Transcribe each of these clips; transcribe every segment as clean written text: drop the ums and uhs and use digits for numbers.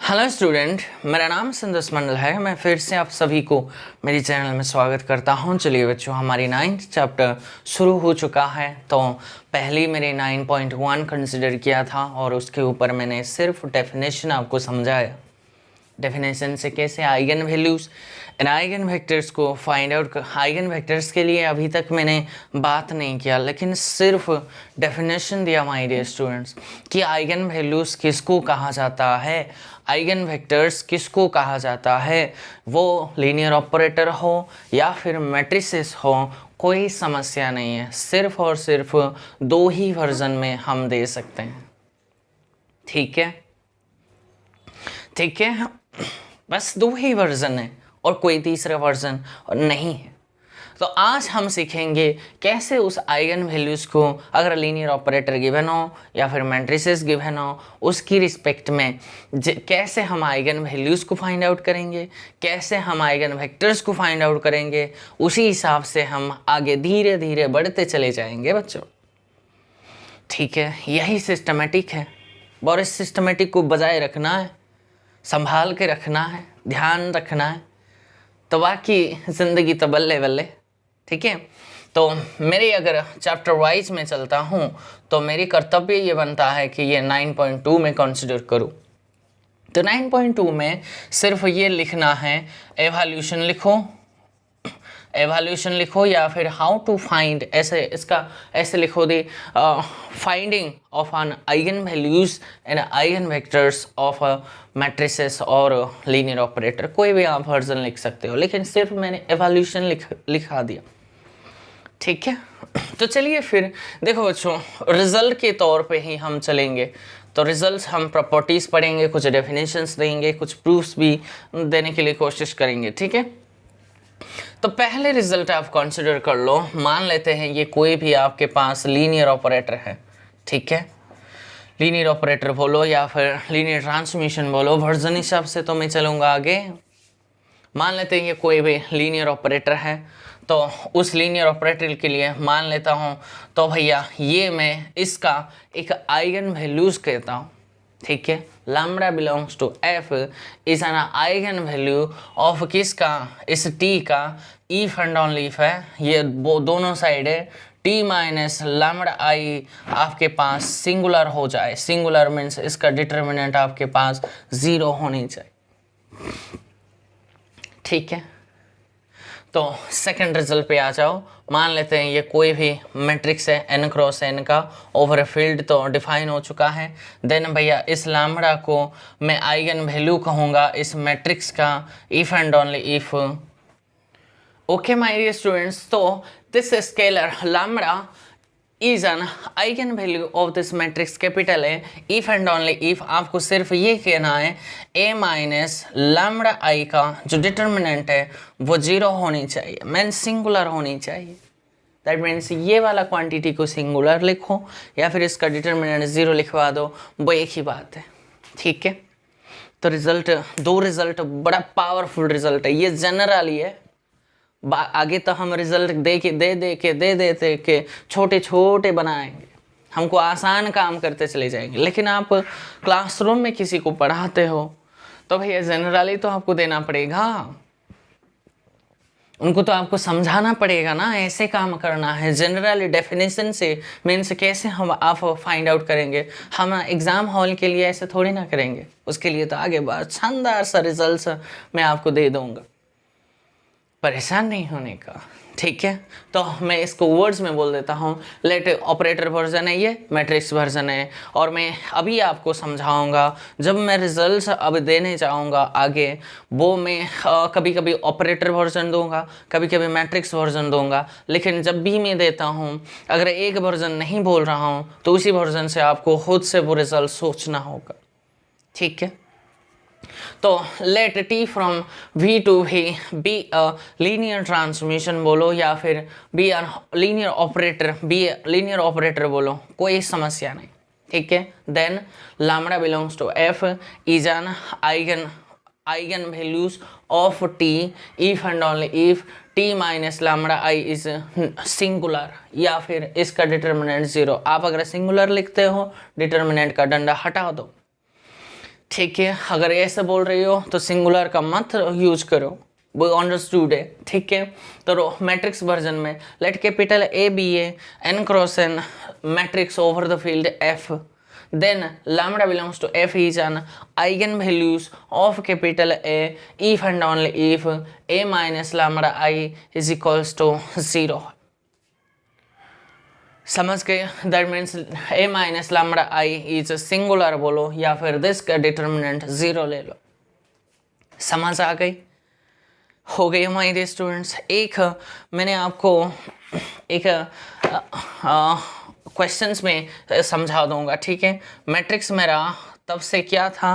Hello student, मेरा नाम संतोष मंडल है। मैं फिर से आप सभी को मेरी चैनल में स्वागत करता हूं। चलिए बच्चों, हमारी 9th चैप्टर शुरू हो चुका है। तो पहले मैंने 9.1 कंसिडर किया था और उसके ऊपर मैंने सिर्फ डेफिनेशन आपको समझाया। डेफिनेशन से कैसे eigen values and eigen vectors को फाइंड आउट। आइगन वेक्टर्स के लिए अभी तक मैंने बात नहीं किया, लेकिन सिर्फ डेफिनेशन दिया माय डियर स्टूडेंट्स कि आइगन वैल्यूज़ किसको कहा जाता है, आइगन वेक्टर्स किसको कहा जाता है। वो लीनियर ऑपरेटर हो या फिर मैट्रिसेस हो, कोई समस्या नहीं है। सिर्फ और सिर्फ दो ही वर्जन में हम दे सकते हैं। ठीक है, ठीक है, बस दो ही वर्जन है और कोई तीसरा वर्जन नहीं है। तो आज हम सीखेंगे कैसे उस आइगन वैल्यूज़ को, अगर लीनियर ऑपरेटर गिवन हो या फिर मैट्रिसेस गिवन हो, उसकी रिस्पेक्ट में कैसे हम आइगन वैल्यूज़ को फाइंड आउट करेंगे, कैसे हम आइगन वेक्टर्स को फाइंड आउट करेंगे। उसी हिसाब से हम आगे धीरे धीरे बढ़ते चले जाएंगे बच्चों। ठीक है, यही सिस्टमेटिक है और इस सिस्टमेटिक को बजाय रखना है, संभाल के रखना है, ध्यान रखना है, तो बाकी ज़िंदगी तो बल्ले बल्ले। ठीक है, तो मेरी अगर चैप्टर वाइज में चलता हूँ तो मेरी कर्तव्य ये बनता है कि ये 9.2 में कंसिडर करूँ। तो 9.2 में सिर्फ ये लिखना है, एवोल्यूशन लिखो, एवोल्यूशन लिखो या फिर हाउ टू फाइंड, ऐसे इसका ऐसे लिखो दे, finding of an eigen values and eigen vectors of matrices और लीनियर ऑपरेटर। कोई भी आप वर्जन लिख सकते हो, लेकिन सिर्फ मैंने एवोल्यूशन लिखा दिया। ठीक है, तो चलिए फिर देखो बच्चों, रिजल्ट के तौर पे ही हम चलेंगे। तो रिजल्ट्स हम प्रॉपर्टीज़ पढ़ेंगे, कुछ डेफिनेशंस देंगे, कुछ प्रूफ्स भी देने के लिए कोशिश करेंगे। ठीक है, तो पहले रिजल्ट आप कंसिडर कर लो। मान लेते हैं ये कोई भी आपके पास लीनियर ऑपरेटर है। ठीक है, लीनियर ऑपरेटर बोलो या फिर लीनियर ट्रांसमिशन बोलो, वर्जन हिसाब से तो मैं चलूँगा आगे। मान लेते हैं ये कोई भी लीनियर ऑपरेटर है, तो उस लीनियर ऑपरेटर के लिए मान लेता हूँ तो भैया ये मैं इसका एक आइगन वैल्यूज़ कहता हूँ। ठीक है, lambda belongs to F is an eigen value of किसका, इस टी का इफ एंड ऑनली इफ है, ये वो दोनों साइड है, टी माइनस लैम्बडा आई आपके पास सिंगुलर हो जाए। सिंगुलर मीन्स इसका डिटर्मिनेंट आपके पास 0 होनी चाहिए। ठीक है, तो सेकंड रिजल्ट पे आ जाओ। मान लेते हैं ये कोई भी मैट्रिक्स है, n क्रॉस n का, ओवर फील्ड तो डिफाइन हो चुका है। देन भैया इस लैम्बडा को मैं आइगन वैल्यू कहूँगा इस मैट्रिक्स का, if and only if. Okay my dear students, तो this scalar lambda is an eigen value of this matrix capital है, इफ एंड ओनली इफ आपको सिर्फ ये कहना है a माइनस लैम्बडा आई का जो डिटर्मिनेंट है वो 0 होनी चाहिए, मीन्स सिंगुलर होनी चाहिए। दैट मीन्स ये वाला क्वांटिटी को सिंगुलर लिखो या फिर इसका डिटर्मिनेंट 0 लिखवा दो, वो एक ही बात है। ठीक है, तो रिजल्ट, दो रिजल्ट बड़ा पावरफुल रिजल्ट है, ये जनरली है। आगे तो हम रिजल्ट दे देते के छोटे छोटे बनाएंगे, हमको आसान काम करते चले जाएंगे। लेकिन आप क्लासरूम में किसी को पढ़ाते हो तो भैया जनरली तो आपको देना पड़ेगा, उनको तो आपको समझाना पड़ेगा ना, ऐसे काम करना है। जनरली डेफिनेशन से मीन्स कैसे हम आप फाइंड आउट करेंगे, हम एग्ज़ाम हॉल के लिए ऐसे थोड़ी ना करेंगे। उसके लिए तो आगे बहुत शानदार सा रिजल्ट मैं आपको दे दूँगा, परेशान नहीं होने का। ठीक है, तो मैं इसको वर्ड्स में बोल देता हूँ। लेट ऑपरेटर वर्जन है, ये मैट्रिक्स वर्जन है, और मैं अभी आपको समझाऊंगा। जब मैं रिजल्ट्स अब देने जाऊंगा आगे, वो मैं कभी कभी ऑपरेटर वर्जन दूंगा, कभी कभी मैट्रिक्स वर्जन दूंगा। लेकिन जब भी मैं देता हूँ, अगर एक वर्जन नहीं बोल रहा हूँ तो उसी वर्जन से आपको खुद से वो रिजल्ट सोचना होगा। ठीक है, तो let T from V to V be a linear transmission बोलो या फिर be a linear operator, be linear operator बोलो, कोई समस्या नहीं। ठीक है, then lambda belongs to F is an eigen values of T if and only if T minus lambda I is singular, या फिर इसका डिटर्मिनेंट 0। आप अगर सिंगुलर लिखते हो, डिटर्मिनेंट का डंडा हटा दो। ठीक है, अगर ऐसे बोल रही हो तो सिंगुलर का मत यूज करो, वो अंडरस्टूड है। ठीक है, तो मैट्रिक्स वर्जन में let capital A be a n cross n matrix over the field F, then lambda belongs to f is an eigenvalues of capital A if and only if a minus lambda I is equals to 0। समझ गए? That means a minus lambda I is singular बोलो या फिर this का determinant 0 ले लो। समझ आ गई? हो गई हमारे स्टूडेंट्स। एक मैंने आपको एक क्वेश्चंस में समझा दूंगा। ठीक है, मैट्रिक्स मेरा तब से क्या था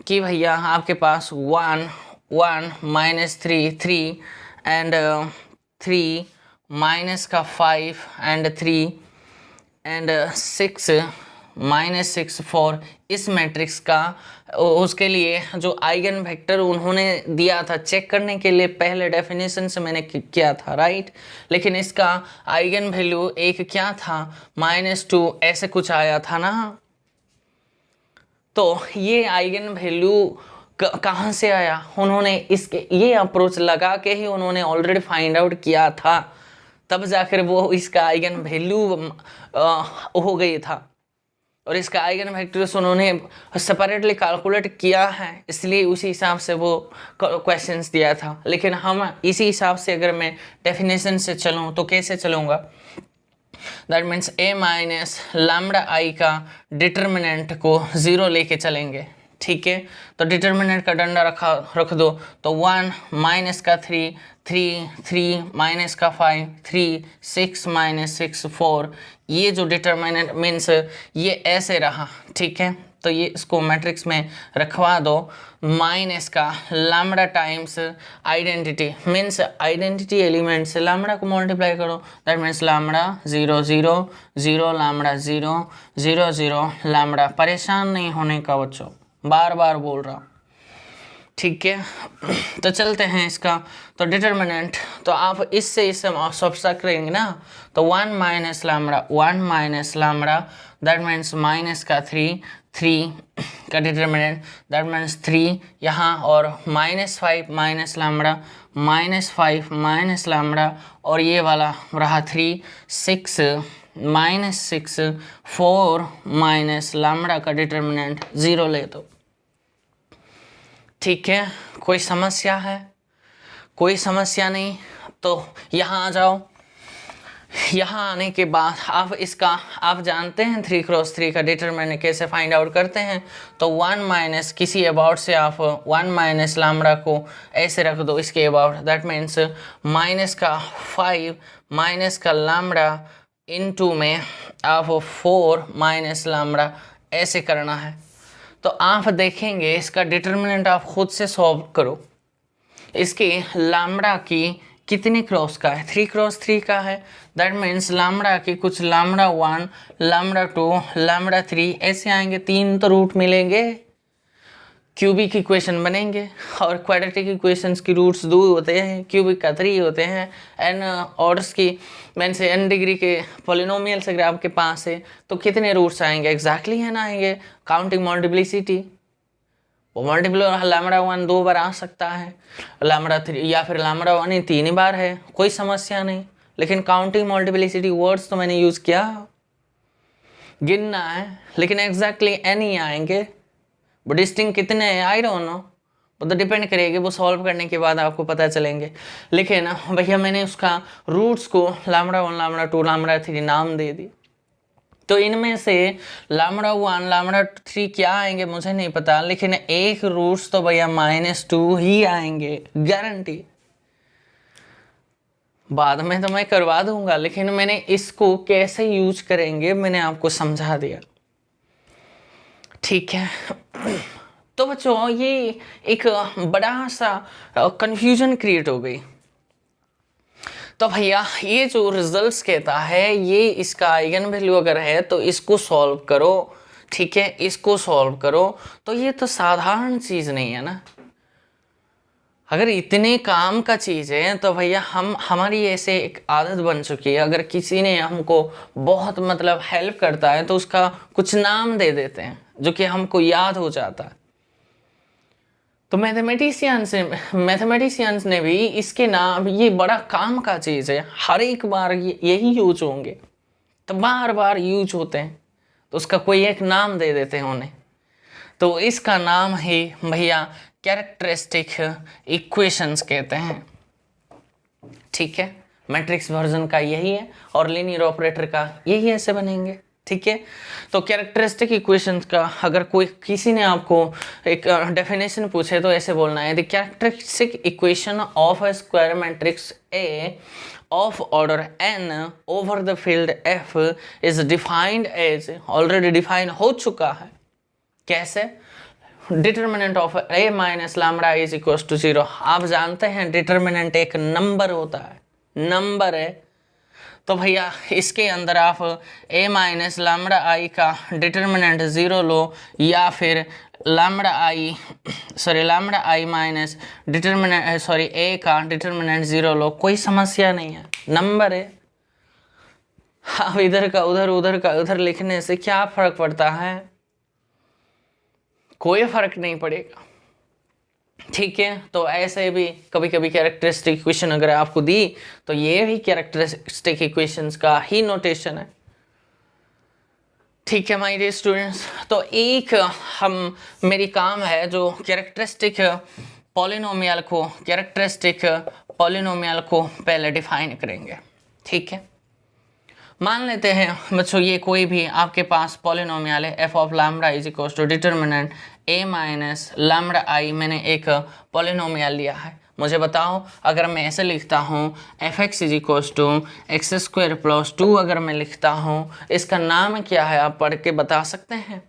कि भैया आपके पास 1 1 माइनस 3 3 एंड 3 माइनस का 5 एंड 3 एंड 6 माइनस 6 4, इस मैट्रिक्स का उसके लिए जो आइगन वेक्टर उन्होंने दिया था चेक करने के लिए पहले डेफिनेशन से मैंने किया था, राइट। लेकिन इसका आइगन वैल्यू एक क्या था, -2 ऐसे कुछ आया था ना। तो ये आइगन वैल्यू कहाँ से आया, उन्होंने इसके ये अप्रोच लगा के ही उन्होंने ऑलरेडी फाइंड आउट किया था, तब जाकर वो इसका आइगन वैल्यू हो गई था। और इसका आइगन वेक्टर्स उन्होंने सेपरेटली कैलकुलेट किया है, इसलिए उसी हिसाब से वो क्वेश्चंस दिया था। लेकिन हम इसी हिसाब से अगर मैं डेफिनेशन से चलूँ तो कैसे चलूँगा, that means a minus lambda I का डिटर्मिनेंट को 0 लेके चलेंगे। ठीक है, तो डिटर्मिनेंट का डंडा रख दो, तो 1 माइनस का 3 3 3 माइनस का 5 3 6 माइनस 6 4, ये जो डिटर्मिनेंट मीन्स ये ऐसे रहा। ठीक है, तो ये इसको मैट्रिक्स में रखवा दो, माइनस का lambda times identity means identity element से लैम्बडा को मल्टीप्लाई करो, that means lambda 0 0 0 lambda 0 0 0 lambda. परेशान नहीं होने का बच्चों, बार बार बोल रहा हूँ। ठीक है, तो चलते हैं इसका। तो डिटर्मिनेंट तो आप इससे सब्सट्रैक्ट करेंगे ना, तो 1 minus lambda that means minus का 3 3 का डिटर्मिनेंट दैट मीन्स 3 यहाँ, और -5 माइनस लैम्बडा -5 माइनस लैम्बडा, और ये वाला रहा 3 6 -6 4 माइनस लैम्बडा का डिटर्मिनेंट 0 ले दो। ठीक है, कोई समस्या है? कोई समस्या नहीं। तो यहाँ आ जाओ। यहाँ आने के बाद आप जानते हैं 3×3 का डिटरमिनेंट कैसे फाइंड आउट करते हैं। तो 1 माइनस किसी अबाउट से आप 1 माइनस लैम्बडा को ऐसे रख दो इसके अबाउट, दैट मीन्स माइनस का 5 माइनस का लैम्बडा इनटू में आप 4 माइनस लैम्बडा ऐसे करना है। तो आप देखेंगे इसका डिटर्मिनेंट आप खुद से सॉल्व करो। इसके लैम्बडा की कितने क्रॉस का है, 3×3 का है, दैट मीन्स लैम्बडा की कुछ लैम्बडा 1 लैम्बडा 2 लैम्बडा 3 ऐसे आएंगे, 3 तो रूट मिलेंगे, क्यूबिक इक्वेशन बनेंगे। और क्वाड्रेटिक इक्वेशंस की रूट्स 2 होते हैं, क्यूबिक का 3 होते हैं। एन ऑर्डर्स की मीन से n डिग्री के पॉलिनोमियल्स अगर आपके पास है तो कितने रूट्स आएंगे, एग्जैक्टली है ना आएंगे, काउंटिंग मल्टीप्लिसिटी। वो मल्टीप्लाई लैम्बडा 1 2 बार आ सकता है, लैम्बडा 3 या फिर लैम्बडा 1 ही 3 बार है, कोई समस्या नहीं। लेकिन काउंटिंग मल्टीप्लिसिटी वर्ड्स तो मैंने यूज़ किया, गिनना है, लेकिन एग्जैक्टली n ही आएंगे। वो डिस्टिंग कितने हैं आई डोंट नो, वो तो डिपेंड करेगी, वो सॉल्व करने के बाद आपको पता चलेंगे। लेकिन भैया मैंने उसका रूट्स को लैम्बडा 1 लैम्बडा 2 लैम्बडा 3 नाम दे दी। तो इनमें से लैम्बडा 1 लैम्बडा 3 क्या आएंगे मुझे नहीं पता, लेकिन एक रूट्स तो भैया -2 ही आएंगे गारंटी। बाद में तो मैं करवा दूंगा, लेकिन मैंने इसको कैसे यूज करेंगे मैंने आपको समझा दिया। ठीक है, तो बच्चों ये एक बड़ा सा कंफ्यूजन क्रिएट हो गई। तो भैया ये जो रिजल्ट्स कहता है ये इसका आइगन वैल्यू अगर है तो इसको सॉल्व करो। ठीक है, इसको सॉल्व करो। तो ये तो साधारण चीज़ नहीं है ना, अगर इतने काम का चीज़ है तो भैया हमारी ऐसे एक आदत बन चुकी है, अगर किसी ने हमको बहुत मतलब हेल्प करता है तो उसका कुछ नाम दे देते हैं जो कि हमको याद हो जाता है। तो मैथमेटिशियंस ने भी इसके नाम, ये बड़ा काम का चीज़ है, हर एक बार यही यूज होंगे, तो बार बार यूज होते हैं, तो उसका कोई एक नाम दे देते हैं उन्हें। तो इसका नाम है भैया कैरेक्टरिस्टिक इक्वेशंस कहते हैं। ठीक है, मैट्रिक्स वर्जन का यही है और लीनियर ऑपरेटर का यही ऐसे बनेंगे। ठीक है, तो कैरेक्टरिस्टिक इक्वेशंस का अगर कोई किसी ने आपको एक डेफिनेशन पूछे तो ऐसे बोलना है, the characteristic equation of a square matrix A of order n over the field f is defined as, already define हो चुका है कैसे, determinant of a minus lambda is equal to 0। आप जानते हैं डिटर्मिनेंट एक नंबर होता है, नंबर है, तो भैया इसके अंदर आप a माइनस लैम्बडा आई का डिटर्मिनेंट 0 लो, या फिर lambda I minus determinant a का डिटर्मिनेंट 0 लो, कोई समस्या नहीं है, नंबर है। अब इधर का उधर, उधर का उधर लिखने से क्या फर्क पड़ता है, कोई फर्क नहीं पड़ेगा। ठीक है, तो ऐसे भी कभी कभी कैरेक्टरिस्टिक इक्वेशन अगर आपको दी तो ये भी कैरेक्टरिस्टिक इक्वेशंस का ही नोटेशन है। ठीक है माय डियर स्टूडेंट्स, तो एक मेरी काम है जो कैरेक्टरिस्टिक पॉलिनोमियल को पहले डिफाइन करेंगे। ठीक है, मान लेते हैं बच्चों ये कोई भी आपके पास पॉलिनोमियल है, F of lambda is equal to determinant a minus lambda I, मैंने एक पॉलिनोमियल लिया है। मुझे बताओ अगर मैं ऐसे लिखता हूँ F X is equal to X square plus 2, अगर मैं लिखता हूँ इसका नाम क्या है, आप पढ़ के बता सकते हैं।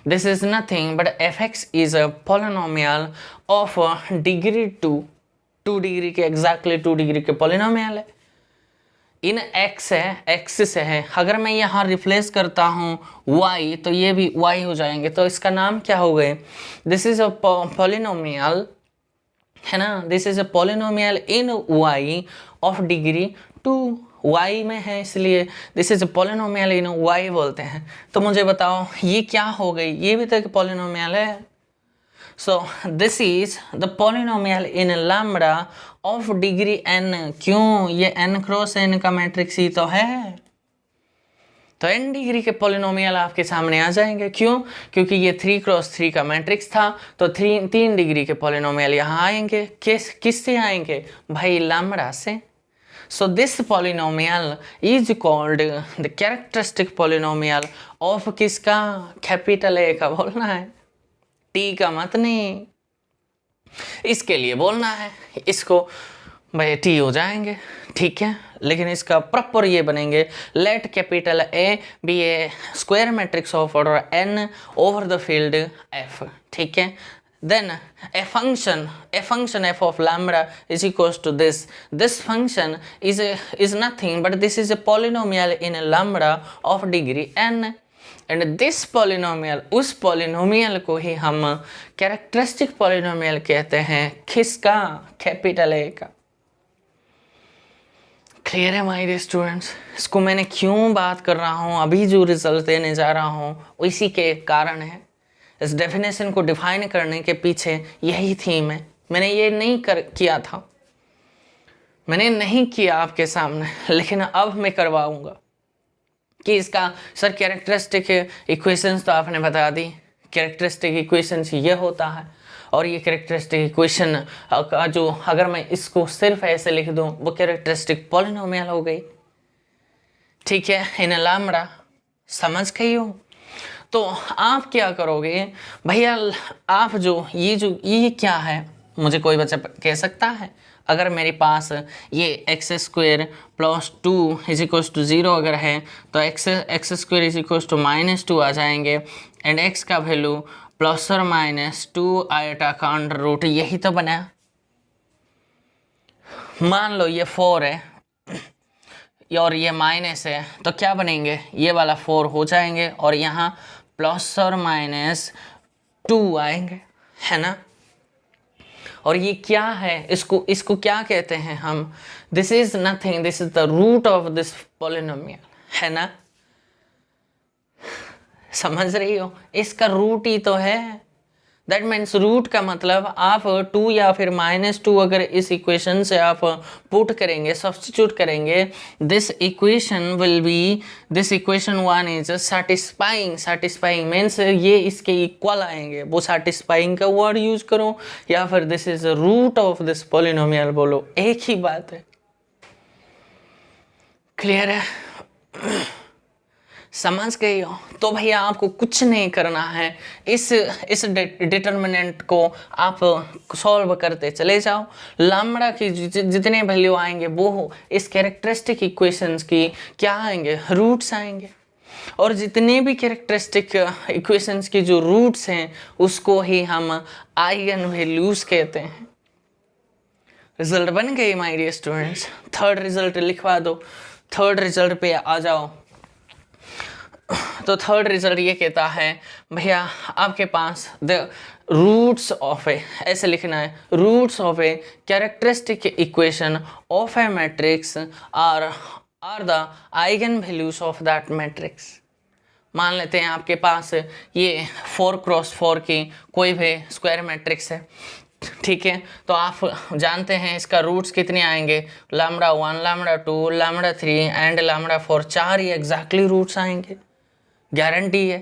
This is nothing but F X is a polynomial of degree 2 degree के, एग्जैक्टली 2 डिग्री के पॉलिनोमियल है। इन x है, x से है, अगर मैं यहाँ रिप्लेस करता हूँ y तो ये भी y हो जाएंगे, तो इसका नाम क्या हो गए, दिस इज अ पॉलिनोमियल, है ना, this is a polynomial in y of degree 2, y में है इसलिए this is a polynomial in y बोलते हैं। तो मुझे बताओ ये क्या हो गई, ये भी तो एक पॉलिनोमियल है। So this is the polynomial in lambda of degree n। क्यों, ये n क्रॉस n का मैट्रिक्स ही तो है, तो n डिग्री के पॉलिनोमियल आपके सामने आ जाएंगे। क्यों, क्योंकि ये 3 क्रॉस 3 का मैट्रिक्स था, तो 3 डिग्री के पॉलिनोमियल यहाँ आएंगे। किससे आएंगे भाई, लैम्बडा से। So this polynomial is called the characteristic polynomial of किसका, कैपिटल A का बोलना है, टी का मत नहीं, इसके लिए बोलना है, इसको भाई टी हो जाएंगे। ठीक है, लेकिन इसका प्रॉपर ये बनेंगे, let capital A be a square matrix of order n over the field f। ठीक है, then a function f of lambda is equals to this function is nothing but this is a polynomial in a lambda of degree n, and this polynomial, उस polynomial को ही हम characteristic polynomial कहते हैं, किसका, capital A का। Clear है my dear students, इसको मैंने क्यों बात कर रहा हूँ, अभी जो रिजल्ट देने जा रहा हूँ इसी के कारण है। इस डेफिनेशन को डिफाइन करने के पीछे यही थीम है। मैंने ये नहीं किया था, मैंने नहीं किया आपके सामने, लेकिन अब मैं करवाऊंगा कि इसका सर कैरेक्टरिस्टिक इक्वेशंस तो आपने बता दी, कैरेक्टरिस्टिक इक्वेशंस ये होता है, और ये कैरेक्टरिस्टिक इक्वेशन का जो अगर मैं इसको सिर्फ ऐसे लिख दूं वो कैरेक्टरिस्टिक पॉलिनोमियल हो गई। ठीक है, इन लैम्बडा, समझ गई हो। तो आप क्या करोगे भैया, आप ये क्या है, मुझे कोई बच्चा कह सकता है, अगर मेरे पास ये X square plus 2 is equals to 0 अगर है तो X square is equals to -2 आ जाएंगे, एंड एक्स का वैल्यू प्लस और माइनस 2 आयोटा का अंडर रूट, यही तो बना। मान लो ये 4 है और ये माइनस है, तो क्या बनेंगे, ये वाला 4 हो जाएंगे और यहाँ प्लस और माइनस 2 आएंगे, है ना। और ये क्या है, इसको क्या कहते हैं हम, this is nothing, this is the root of this polynomial, है ना, समझ रही हो, इसका रूट ही तो है। दैट मीन्स रूट का मतलब आप 2 या फिर -2 अगर इस इक्वेशन से आप पुट करेंगे, सब्स्टिट्यूट करेंगे, this equation will be, this equation 1 is satisfying. Satisfying means ये इसके इक्वल आएंगे, वो सैटिस्फाइंग का वर्ड यूज करो या फिर this is root of this polynomial बोलो, एक ही बात है। क्लियर है? समझ गए हो? तो भैया आपको कुछ नहीं करना है, इस डिटर्मिनेंट को आप सॉल्व करते चले जाओ। लैम्ब्डा की जितने वैल्यू आएंगे वो इस कैरेक्टरिस्टिक इक्वेशंस की क्या आएंगे, रूट्स आएंगे। और जितने भी कैरेक्टरिस्टिक इक्वेशंस की जो रूट्स हैं उसको ही हम आइगन वैल्यूज कहते हैं। रिजल्ट बन गई my dear students. Third result लिखवा दो, थर्ड रिजल्ट पे आ जाओ। तो थर्ड रिजल्ट ये कहता है भैया आपके पास द रूट्स ऑफ ए, ऐसे लिखना है, roots of a characteristic equation of a matrix are the eigen values of that matrix. मान लेते हैं आपके पास ये 4x4 की कोई भी स्क्वायर मैट्रिक्स है, ठीक है। तो आप जानते हैं इसका रूट्स कितने आएंगे, lambda 1, lambda 2, lambda 3 and lambda 4, 4 ही एग्जैक्टली रूट्स आएंगे, गारंटी है।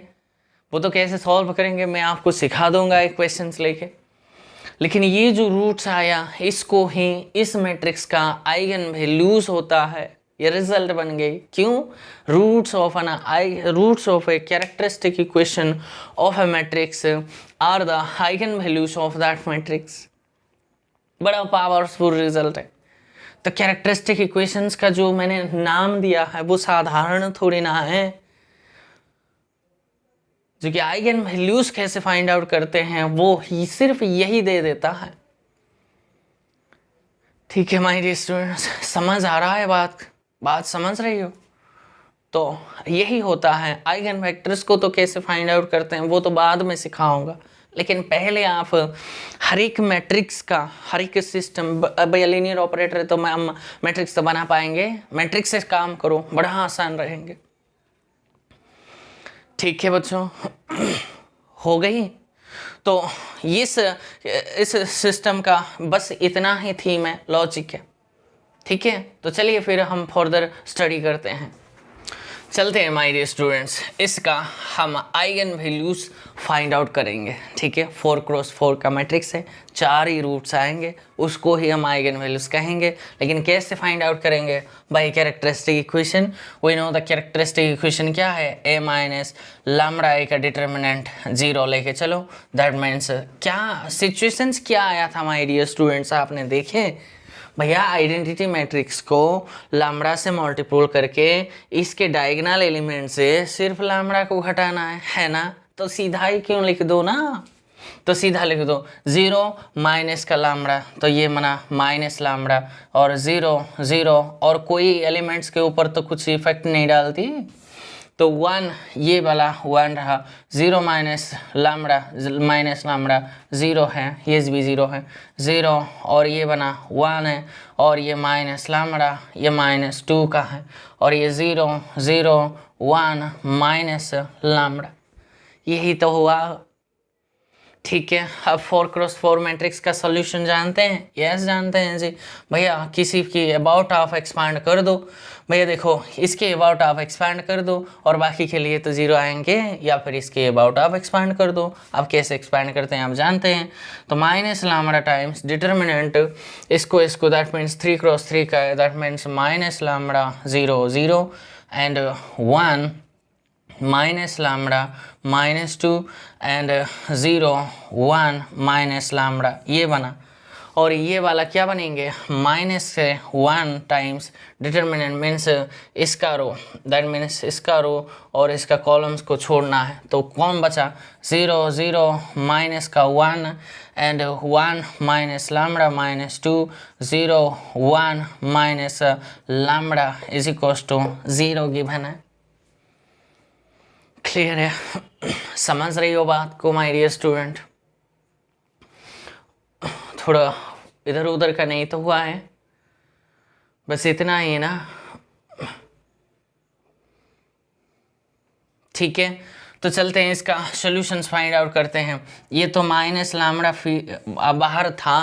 वो तो कैसे सॉल्व करेंगे मैं आपको सिखा दूंगा एक क्वेश्चंस लेके। लेकिन ये जो रूट्स आया इसको ही इस मैट्रिक्स का आइगन वैल्यूज होता है, ये रिजल्ट बन गई। क्यों? Roots of a characteristic equation of a matrix are the eigen values of that matrix. बड़ा पावरफुल रिजल्ट है। तो कैरेक्टरिस्टिक इक्वेशंस का जो मैंने नाम दिया है वो साधारण थोड़ी ना है। जो कि आइगन वैल्यूज कैसे फाइंड आउट करते हैं वो ही सिर्फ यही दे देता है। ठीक है माय डियर स्टूडेंट्स, समझ आ रहा है बात समझ रही हो? तो यही होता है। आइगन वेक्टर्स को तो कैसे फाइंड आउट करते हैं वो तो बाद में सिखाऊंगा, लेकिन पहले आप हर एक मैट्रिक्स का, हर एक सिस्टम, भैया लीनियर ऑपरेटर है तो हम मैट्रिक्स तो बना पाएंगे, मैट्रिक्स से काम करो, बड़ा आसान रहेंगे। ठीक है बच्चों, हो गई? तो इस सिस्टम का बस इतना ही थीम है, लॉजिक है। ठीक है, तो चलिए फिर हम फर्दर स्टडी करते हैं। चलते हैं माय डियर स्टूडेंट्स, इसका हम आइगन वैल्यूज फाइंड आउट करेंगे। ठीक है, 4x4 का मैट्रिक्स है, 4 ही रूट्स आएंगे, उसको ही हम आइगन वैल्यूज कहेंगे। लेकिन कैसे फाइंड आउट करेंगे? By characteristic equation. We know the characteristic equation क्या है, a माइनस लैम्ब्डा ए का डिटर्मिनेंट 0 लेके चलो। दैट मीन्स क्या सिचुएशंस क्या आया था माय डियर स्टूडेंट्स, आपने देखे भैया आइडेंटिटी मैट्रिक्स को लैम्ब्डा से मल्टीपल करके इसके डायगोनल एलिमेंट से सिर्फ लैम्ब्डा को घटाना है ना? तो सीधा ही क्यों लिख दो ना, तो सीधा लिख दो 0 माइनस का लैम्ब्डा, तो ये बना माइनस लैम्ब्डा, और 0 0 और कोई एलिमेंट्स के ऊपर तो कुछ इफेक्ट नहीं डालती, तो 1 ये वाला 1 रहा, 0 माइनस लैम्ब्डा 0 है, ये भी 0 है, 0 और ये बना 1 है, और ये माइनस लैम्ब्डा ये -2 का है, और ये 0 0 1 माइनस लैम्ब्डा, यही तो हुआ। ठीक है, अब 4x4 मैट्रिक्स का सॉल्यूशन जानते हैं? यस जानते हैं जी। भैया किसी की अबाउट ऑफ एक्सपांड कर दो, भैया देखो इसके अबाउट ऑफ एक्सपांड कर दो और बाकी के लिए तो 0 आएंगे, या फिर इसके अबाउट ऑफ एक्सपांड कर दो। अब कैसे एक्सपांड करते हैं आप जानते हैं, तो माइनस लैम्ब्डा टाइम्स डिटर्मिनेंट इसको दैट मीन्स 3x3 का, that means minus lambda 0 0 and 1 minus lambda -2 and 0 1 minus lambda, ये बना। और ये वाला क्या बनेंगे, -1 टाइम्स डिटर्मिनेंट मीन्स इसका रो, दैट मीन्स इसका रो और इसका कॉलम्स को छोड़ना है, तो कौन बचा 0 0 माइनस का 1 and 1 minus lambda -2 0 1 minus lambda is equals to 0 given है। क्लियर है? समझ रही हो बात को माय डियर स्टूडेंट? थोड़ा इधर उधर का नहीं तो हुआ है, बस इतना ही ना। ठीक है, तो चलते हैं इसका सॉल्यूशंस फाइंड आउट करते हैं। ये तो माइनस लैम्डा बाहर था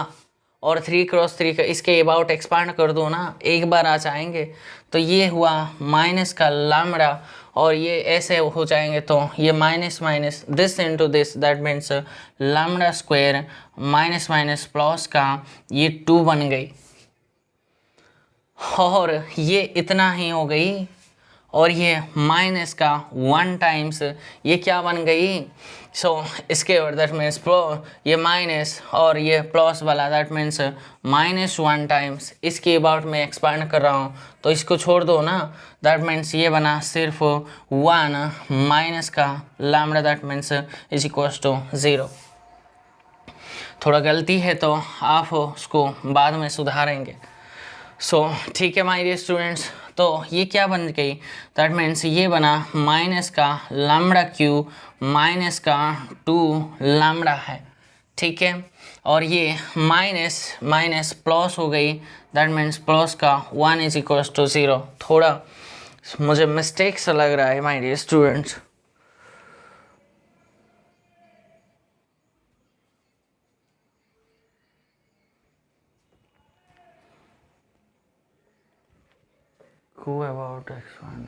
और 3 क्रॉस 3 का इसके अबाउट एक्सपांड कर दो ना, एक बार आ जाएंगे। तो ये हुआ माइनस का लैम्डा और ये ऐसे हो जाएंगे, तो ये minus minus this into this, that means lambda square minus minus plus का ये 2 बन गई और ये इतना ही हो गई। और ये माइनस का 1 टाइम्स ये क्या बन गई, सो इसके और दैट मीन्स ये माइनस और ये प्लस वाला दैट मीन्स -1 टाइम्स इसके अबाउट में एक्सपांड कर रहा हूँ, तो इसको छोड़ दो ना, दैट मीन्स ये बना सिर्फ 1 माइनस का lambda that means is equals to 0। थोड़ा गलती है तो आप उसको बाद में सुधारेंगे। सो ठीक है माय डियर स्टूडेंट्स, तो ये क्या बन गई, दैट मीन्स ये बना माइनस का लैम्डा क्यू माइनस का 2 लैम्डा है, ठीक है। और ये माइनस माइनस प्लस हो गई, दैट मीन्स प्लस का 1 इज इक्वल्स टू 0। थोड़ा मुझे मिस्टेक सा लग रहा है my dear students. Who about expand?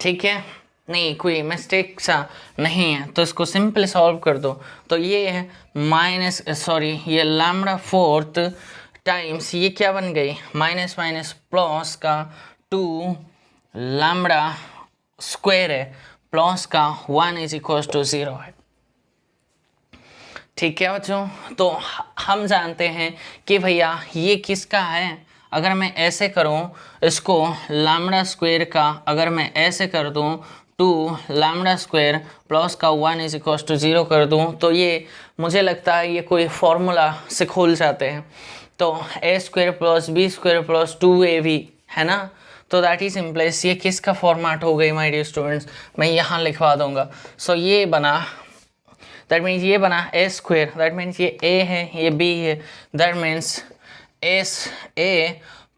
ठीक है, नहीं कोई मिस्टेक सा नहीं है, तो इसको सिंपल सॉल्व कर दो। तो ये है माइनस ये लैम्डा 4 टाइम्स ये क्या बन गई, माइनस माइनस प्लस का 2 लैम्डा स्क्वायर है प्लस का 1 इज इक्वल टू 0 है, ठीक है बच्चों। तो हम जानते हैं कि भैया ये किसका है। अगर मैं ऐसे करूं इसको लैम्डा स्क्वायर का, अगर मैं ऐसे कर दूं 2 लैम्डा स्क्वायर प्लस का 1 इज इक्वल टू 0 कर दूं, तो ये मुझे लगता है ये कोई फॉर्मूला से खोल जाते हैं। तो a square plus b square plus 2ab है ना, तो दैट इज इम्प्लाइज ये किसका फॉर्मेट हो गई माय डियर स्टूडेंट्स, मैं यहाँ लिखवा दूंगा। सो ये बना, दैट मीन्स ये बना a स्क्वायर, दैट मीन्स ये a है ये b है, दैट मीन्स a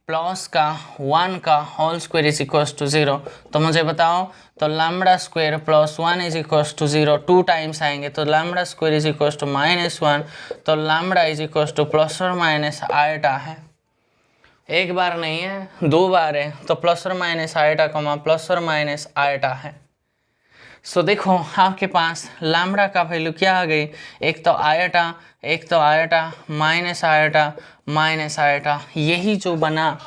प्लस का 1 का whole square is equal to 0। तो मुझे बताओ, तो lambda square plus 1 is equal to 0 2 times आएंगे, तो lambda square is equal to -1, तो lambda is equal to plus और माइनस आयटा है। एक बार नहीं है 2 बार है, तो प्लस और माइनस आयटा कमा प्लस और माइनस आयटा है। सो देखो आपके पास लैम्डा का वैल्यू क्या आ गई, एक तो आयटा माइनस आयटा, यही जो बना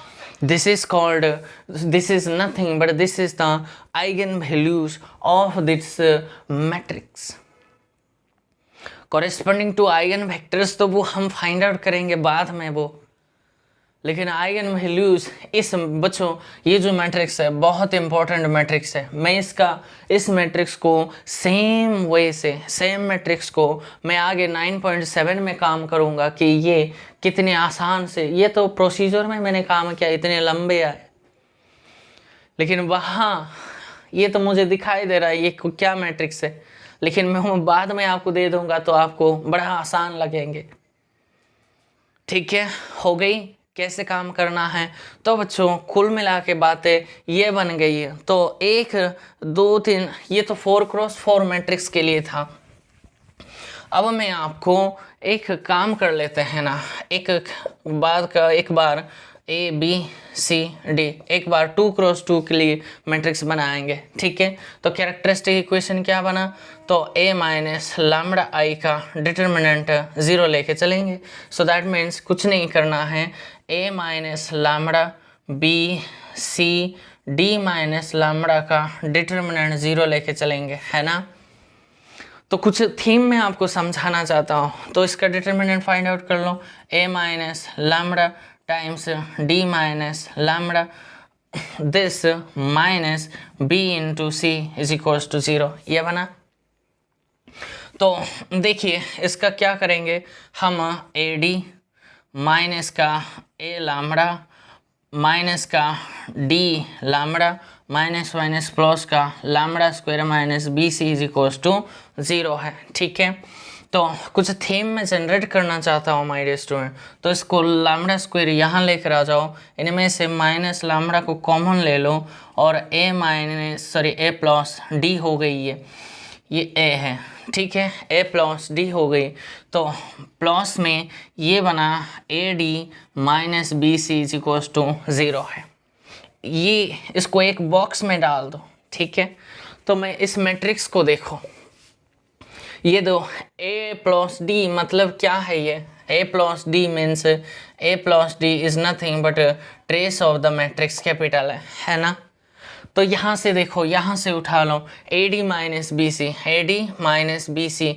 this is called, this is nothing but this is the eigen values of this matrix corresponding to eigen vectors. तो वो हम फाइंड आउट करेंगे बाद में वो, लेकिन आइगन वैल्यूज इस बच्चों ये जो मैट्रिक्स है बहुत इंपॉर्टेंट मैट्रिक्स है। मैं इस मैट्रिक्स को सेम मैट्रिक्स को मैं आगे 9.7 में काम करूँगा कि ये कितने आसान से, ये तो प्रोसीजर में मैंने काम किया इतने लंबे आए, लेकिन वहाँ ये तो मुझे दिखाई दे रहा है ये क्या मैट्रिक्स है, लेकिन मैं बाद में आपको दे दूँगा तो आपको बड़ा आसान लगेंगे। ठीक है, हो गई कैसे काम करना है। तो बच्चों कुल मिला के बातें ये बन गई है। तो 1 2 3 ये तो 4x4 मैट्रिक्स के लिए था। अब मैं आपको एक काम कर लेते हैं ना, एक बार A B C D एक बार 2x2 के लिए मैट्रिक्स बनाएंगे। ठीक है, तो कैरेक्टरिस्टिक इक्वेशन क्या बना, तो A माइनस लैम्डा I का डिटर्मिनेंट 0 लेके चलेंगे। सो दैट मीन्स कुछ नहीं करना है, A minus lambda B C D minus lambda का डिटर्मिनेंट 0 लेके चलेंगे, है ना। तो कुछ थीम में आपको समझाना चाहता हूँ, तो इसका डिटर्मिनेंट फाइंड आउट कर लो। A minus lambda times D minus lambda this minus B into C is equals to 0, ये बना। तो देखिए इसका क्या करेंगे हम, AD माइनस का A लैम्डा माइनस का D लैम्डा माइनस प्लस का lambda square minus BC is equals to 0 है। ठीक है, तो कुछ थीम में जनरेट करना चाहता हूँ माय डियर स्टूडेंट, तो इसको लैम्बडा स्क्वायर यहाँ लेकर आ जाओ, इनमें से माइनस लैम्बडा को कॉमन ले लो और ए प्लस डी हो गई ये ए है, ठीक है, ए प्लस डी हो गई। तो प्लस में ये बना A D minus B C is equals to 0 है। ये इसको एक बॉक्स में डाल दो, ठीक है। तो मैं इस मैट्रिक्स को देखो, ये दो ए प्लस डी मतलब क्या है, ये A plus D means A plus D is nothing but trace of the matrix capital है ना। तो यहाँ से देखो, यहाँ से उठा लो A D minus B C, A D minus B C,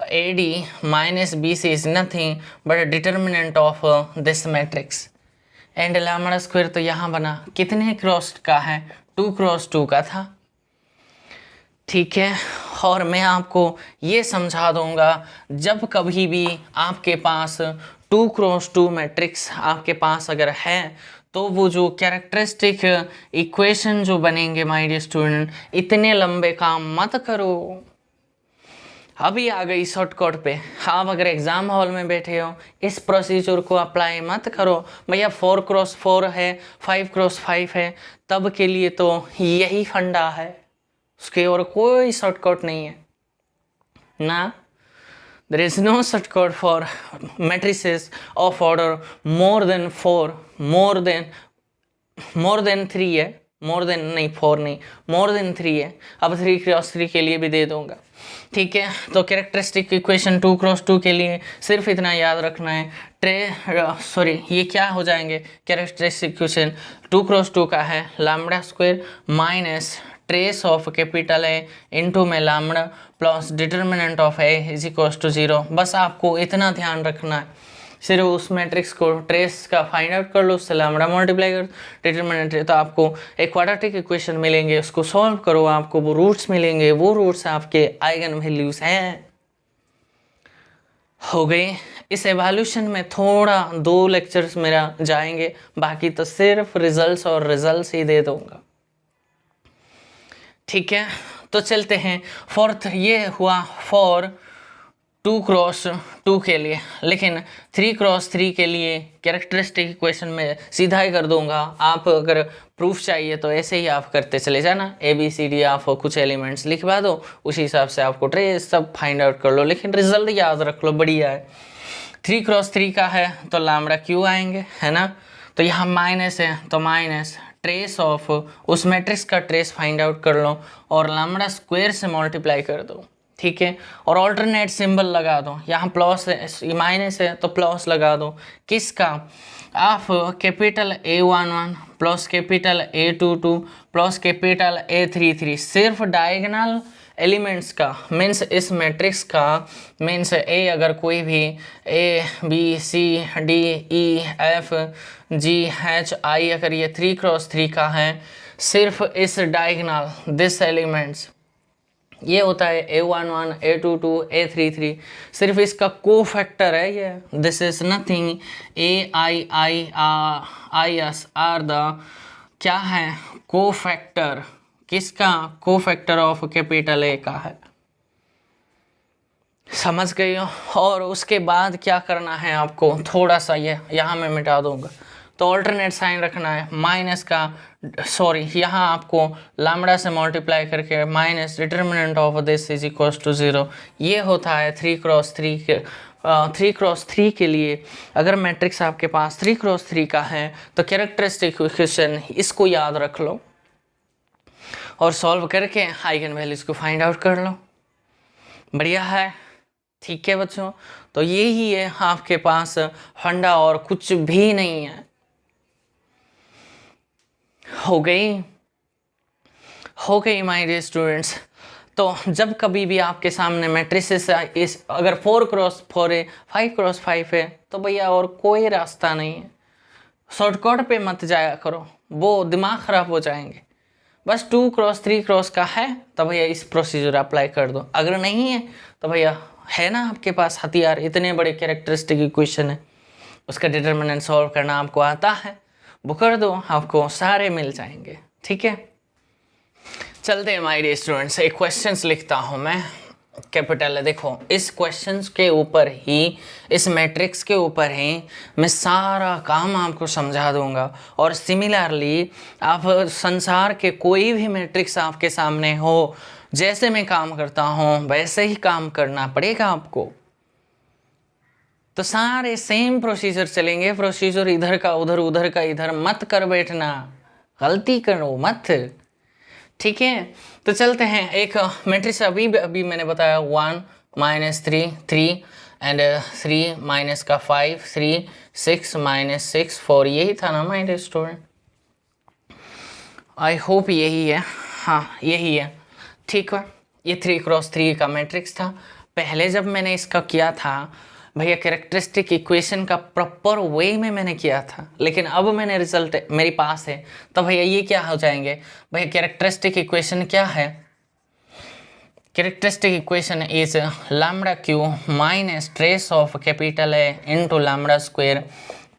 A D minus B C is nothing but determinant of this matrix and lambda square. तो यहाँ बना कितने क्रॉस का है, 2 क्रॉस 2 का था, ठीक है। और मैं आपको ये समझा दूंगा, जब कभी भी आपके पास 2 क्रॉस 2 मैट्रिक्स आपके पास अगर है तो वो जो कैरेक्टरिस्टिक इक्वेशन जो बनेंगे माय डियर स्टूडेंट, इतने लंबे काम मत करो। अभी आ गई शॉर्टकट पे, आप अगर एग्ज़ाम हॉल में बैठे हो इस प्रोसीजर को अप्लाई मत करो भैया, 4 क्रॉस 4 है, 5 क्रॉस 5 है, तब के लिए तो यही फंडा है, उसके और कोई शॉर्टकट नहीं है ना। There is no shortcut for matrices of order more than 4, more than 3 है, more than नहीं 4 नहीं, more than 3 है। अब 3 क्रॉस 3 के लिए भी दे दूंगा, ठीक है। तो कैरेक्टरिस्टिक इक्वेशन 2 क्रॉस 2 के लिए सिर्फ इतना याद रखना है, ये क्या हो जाएंगे, कैरेक्टरिस्टिक इक्वेशन 2 क्रॉस 2 का है lambda square minus trace of capital A into में lambda plus determinant of A is equals to 0। बस आपको इतना ध्यान रखना है, सिर्फ उस मैट्रिक्स को ट्रेस का फाइंड आउट कर लो, उससे लैम्बडा मल्टीप्लाई कर डिटर्मिनेंट, तो आपको एक क्वाड्रेटिक इक्वेशन मिलेंगे, उसको सॉल्व करो, आपको वो रूट्स मिलेंगे, वो रूट्स आपके आइगन वैल्यूज हैं। हो गई। इस एवोल्यूशन में थोड़ा 2 लेक्चर्स मेरा जाएंगे, बाकी तो सिर्फ रिजल्ट्स और रिजल्ट्स ही दे दूंगा, ठीक है। तो चलते हैं फोर्थ, ये हुआ फॉर 2 क्रॉस 2 के लिए, लेकिन 3 क्रॉस 3 के लिए कैरेक्टरिस्टिक इक्वेशन में सीधा ही कर दूंगा। आप अगर प्रूफ चाहिए तो ऐसे ही आप करते चले जाना, ABCD आप कुछ एलिमेंट्स लिखवा दो, उसी हिसाब से आपको ट्रेस सब फाइंड आउट कर लो, लेकिन रिजल्ट याद रख लो, बढ़िया है। 3 क्रॉस 3 का है तो लैम्बडा क्यू आएंगे, है ना। तो यहाँ माइनस है तो माइनस ट्रेस ऑफ उस मैट्रिक्स का ट्रेस फाइंड आउट कर लो और लैम्बडा स्क्वायर से मल्टीप्लाई कर दो, ठीक है। और ऑल्टरनेट सिंबल लगा दो, यहाँ प्लस है माइनस है तो प्लस लगा दो, किसका, आप capital A11 plus capital A22 plus capital A33, सिर्फ डायगोनल एलिमेंट्स का, मीन्स इस मैट्रिक्स का मीन्स A अगर कोई भी A B C D E F G H I अगर ये 3 क्रॉस 3 का है, सिर्फ इस डायगोनल दिस एलिमेंट्स, ये होता है A11 A22 A33, सिर्फ इसका को फैक्टर है ये, this is nothing AIIS are the क्या है, को फैक्टर, किसका, को फैक्टर ऑफ कैपिटल A का है, समझ गए हो। और उसके बाद क्या करना है आपको, थोड़ा सा ये यहाँ मैं मिटा दूंगा, तो ऑल्टरनेट साइन रखना है, माइनस का यहाँ आपको लैम्बडा से मल्टीप्लाई करके minus determinant of this is equals to 0। ये होता है 3 क्रॉस 3 के 3 क्रॉस 3 के लिए। अगर मैट्रिक्स आपके पास 3 क्रॉस 3 का है तो कैरेक्टरिस्टिक इक्वेशन इसको याद रख लो और सॉल्व करके आइगन वैल्यूज को फाइंड आउट कर लो, बढ़िया है, ठीक है बच्चों। तो यही है आपके पास फंडा और कुछ भी नहीं है। हो गई माय डियर स्टूडेंट्स। तो जब कभी भी आपके सामने मैट्रिसेस इस अगर 4 क्रॉस 4 है, 5 क्रॉस 5 है, तो भैया और कोई रास्ता नहीं है, शॉर्टकट पे मत जाया करो, वो दिमाग ख़राब हो जाएंगे। बस 2 क्रॉस 3 क्रॉस का है तो भैया इस प्रोसीजर अप्लाई कर दो, अगर नहीं है तो भैया है ना आपके पास हथियार, इतने बड़े कैरेक्टरिस्टिक इक्वेशन है, उसका डिटर्मिनेंट सॉल्व करना आपको आता है, वो कर दो, आपको सारे मिल जाएंगे, ठीक है। चलते हैं माय डियर स्टूडेंट्स, एक क्वेश्चंस लिखता हूँ मैं, कैपिटल है। देखो इस क्वेश्चंस के ऊपर ही, इस मैट्रिक्स के ऊपर ही मैं सारा काम आपको समझा दूंगा। और सिमिलरली आप संसार के कोई भी मैट्रिक्स आपके सामने हो, जैसे मैं काम करता हूँ वैसे ही काम करना पड़ेगा आपको। तो सारे सेम प्रोसीजर चलेंगे, प्रोसीजर इधर का उधर उधर का इधर मत कर बैठना, गलती करो मत, ठीक है। तो चलते हैं, एक मैट्रिक्स अभी मैंने बताया 1 -3 3 एंड 3 माइनस का 5 3 6 -6 4, यही था ना my dear student? I hope यही है, हाँ यही है, ठीक है। ये 3×3 का मैट्रिक्स था। पहले जब मैंने इसका किया था भैया कैरेक्टरिस्टिक इक्वेशन का प्रॉपर वे में मैंने किया था, लेकिन अब मैंने रिजल्ट मेरे पास है, तो भैया ये क्या हो जाएंगे? भैया कैरेक्टरिस्टिक इक्वेशन क्या है? Characteristic equation is lambda cube minus trace of capital A into lambda square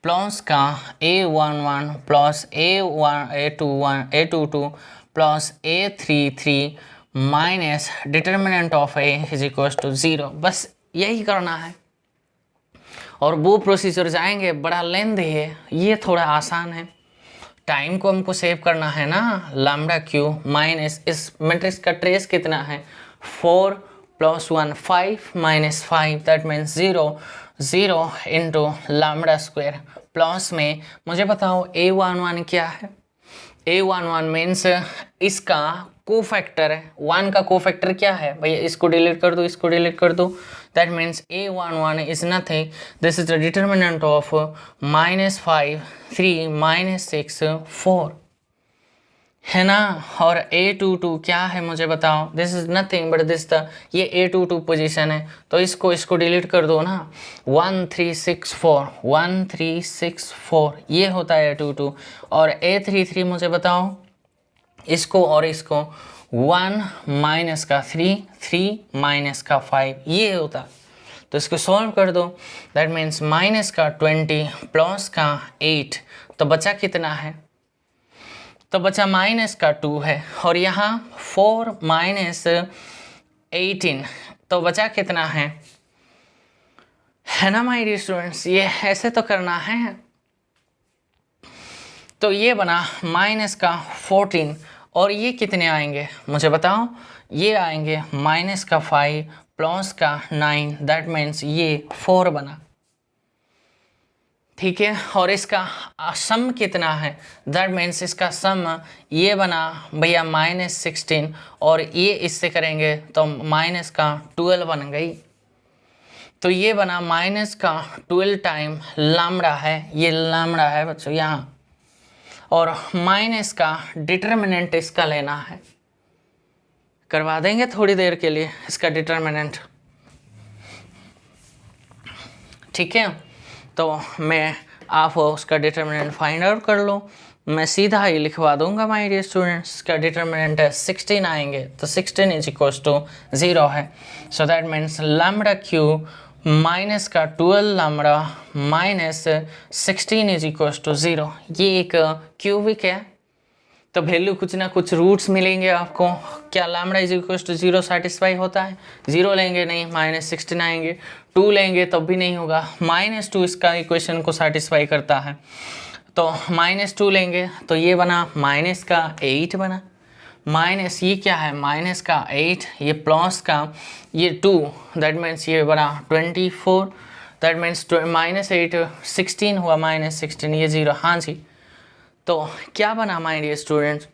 plus का A11 plus A22 plus A33 minus determinant of A is equal to 0। बस यही करना है। और वो प्रोसीजर जाएंगे, बड़ा लेंथी है, ये थोड़ा आसान है। टाइम को हमको सेव करना है ना। लैम्बडा क्यू माइनस इस मैट्रिक्स का ट्रेस कितना है? 4 + 1 5 -5, that means 0 0 into lambda square plus में मुझे बताओ A11 क्या है? A11 मीन्स इसका कोफैक्टर है। 1 का कोफैक्टर क्या है भैया? इसको डिलीट कर दो, इसको डिलीट कर दो, that means A11 is nothing, this is the determinant of -5 3 -6 4, है ना। और A22 क्या है मुझे बताओ? This is nothing but this the, ये A22 पोजीशन है, तो इसको डिलीट कर दो ना। 1 3 6 4 1 3 6 4 ये होता है A22। और A33 मुझे बताओ, इसको और इसको 1 माइनस का 3 3 माइनस का 5 ये होता। तो इसको सॉल्व कर दो, दैट मीन्स माइनस का 20 प्लस का 8, तो बचा कितना है? तो बचा माइनस का 2 है, और यहाँ 4 माइनस 18, तो बचा कितना है ना माय डियर स्टूडेंट्स? ये ऐसे तो करना है। तो ये बना माइनस का 14, और ये कितने आएंगे मुझे बताओ? ये आएंगे माइनस का 5 प्लस का 9, दैट मीन्स ये 4 बना, ठीक है। और इसका सम कितना है? दैट मीन्स इसका सम ये बना भैया -16, और ये इससे करेंगे तो माइनस का 12 बन गई। तो ये बना माइनस का 12 टाइम लैम्बडा है, ये लैम्बडा है बच्चों यहाँ। और माइनस का डिटर्मिनेंट इसका लेना है, करवा देंगे थोड़ी देर के लिए इसका डिटर्मिनेंट, ठीक है। तो मैं आप उसका डिटर्मिनेंट फाइंड आउट कर लो, मैं सीधा ही लिखवा दूंगा माय डियर स्टूडेंट्स। का डिटर्मिनेंट है 16 आएंगे, तो 16 इज इक्वल टू 0 है। So that means lambda cube minus का 12 lambda minus 16 is equal to 0, ये एक क्यूबिक है। तो वैल्यू कुछ ना कुछ रूट्स मिलेंगे आपको। क्या lambda is equal to 0 satisfy होता है? 0 लेंगे नहीं, -16 आएंगे, 2 लेंगे तब भी नहीं होगा, -2 इसका इक्वेशन को सेटिस्फाई करता है। तो -2 लेंगे तो ये बना माइनस का 8 बना, माइनस ये क्या है? माइनस का 8, ये प्लस का ये 2, दैट मीन्स ये बना 24, दैट मीन्स -8 16 हुआ, -16 ये 0, हाँ जी। तो क्या बना माय डियर स्टूडेंट्स?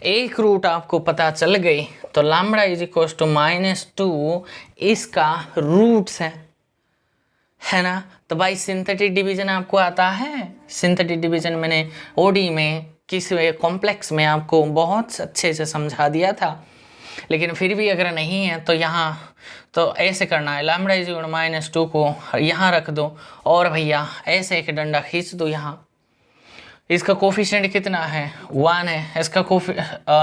एक रूट आपको पता चल गई, तो लैम्बडा इज इक्वल टू -2 इसका रूट्स है ना। तो भाई सिंथेटिक डिवीजन आपको आता है? सिंथेटिक डिवीजन मैंने ओडी में किसी कॉम्प्लेक्स में आपको बहुत अच्छे से समझा दिया था, लेकिन फिर भी अगर नहीं है तो यहाँ तो ऐसे करना है, लैम्बडा इज इक्वल टू -2 को यहाँ रख दो, और भैया ऐसे एक डंडा खींच दो यहाँ। इसका कोफिशिएंट कितना है? 1 है। इसका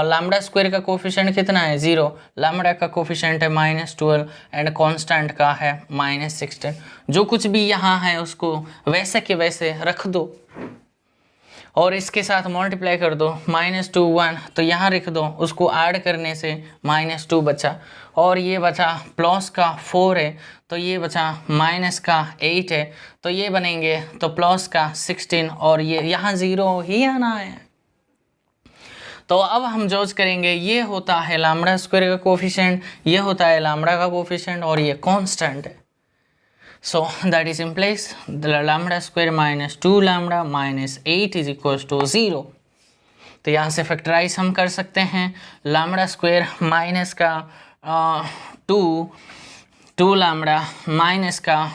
लैम्बडा स्क्वायर का कोफिशिएंट कितना है? 0। लैम्बडा का कोफिशिएंट है -12 एंड कांस्टेंट का है -16। जो कुछ भी यहाँ है उसको वैसे के वैसे रख दो। और इसके साथ मल्टीप्लाई कर दो, -2 1, तो यहाँ लिख दो, उसको ऐड करने से -2 बचा, और ये बचा प्लस का 4 है, तो ये बचा माइनस का 8 है, तो ये बनेंगे तो प्लस का 16, और ये यहाँ 0 ही आना है। तो अब हम जज करेंगे, ये होता है लैम्बडा स्क्वायर का कोफिशिएंट, ये होता है लैम्बडा का कोफिशिएंट, और ये कांस्टेंट है। So that is implies lambda square -2 lambda -8 is equals to 0। तो यहाँ से फैक्टराइज हम कर सकते हैं, लैम्बडा स्क्वायर माइनस का 2 लैम्बडा माइनस का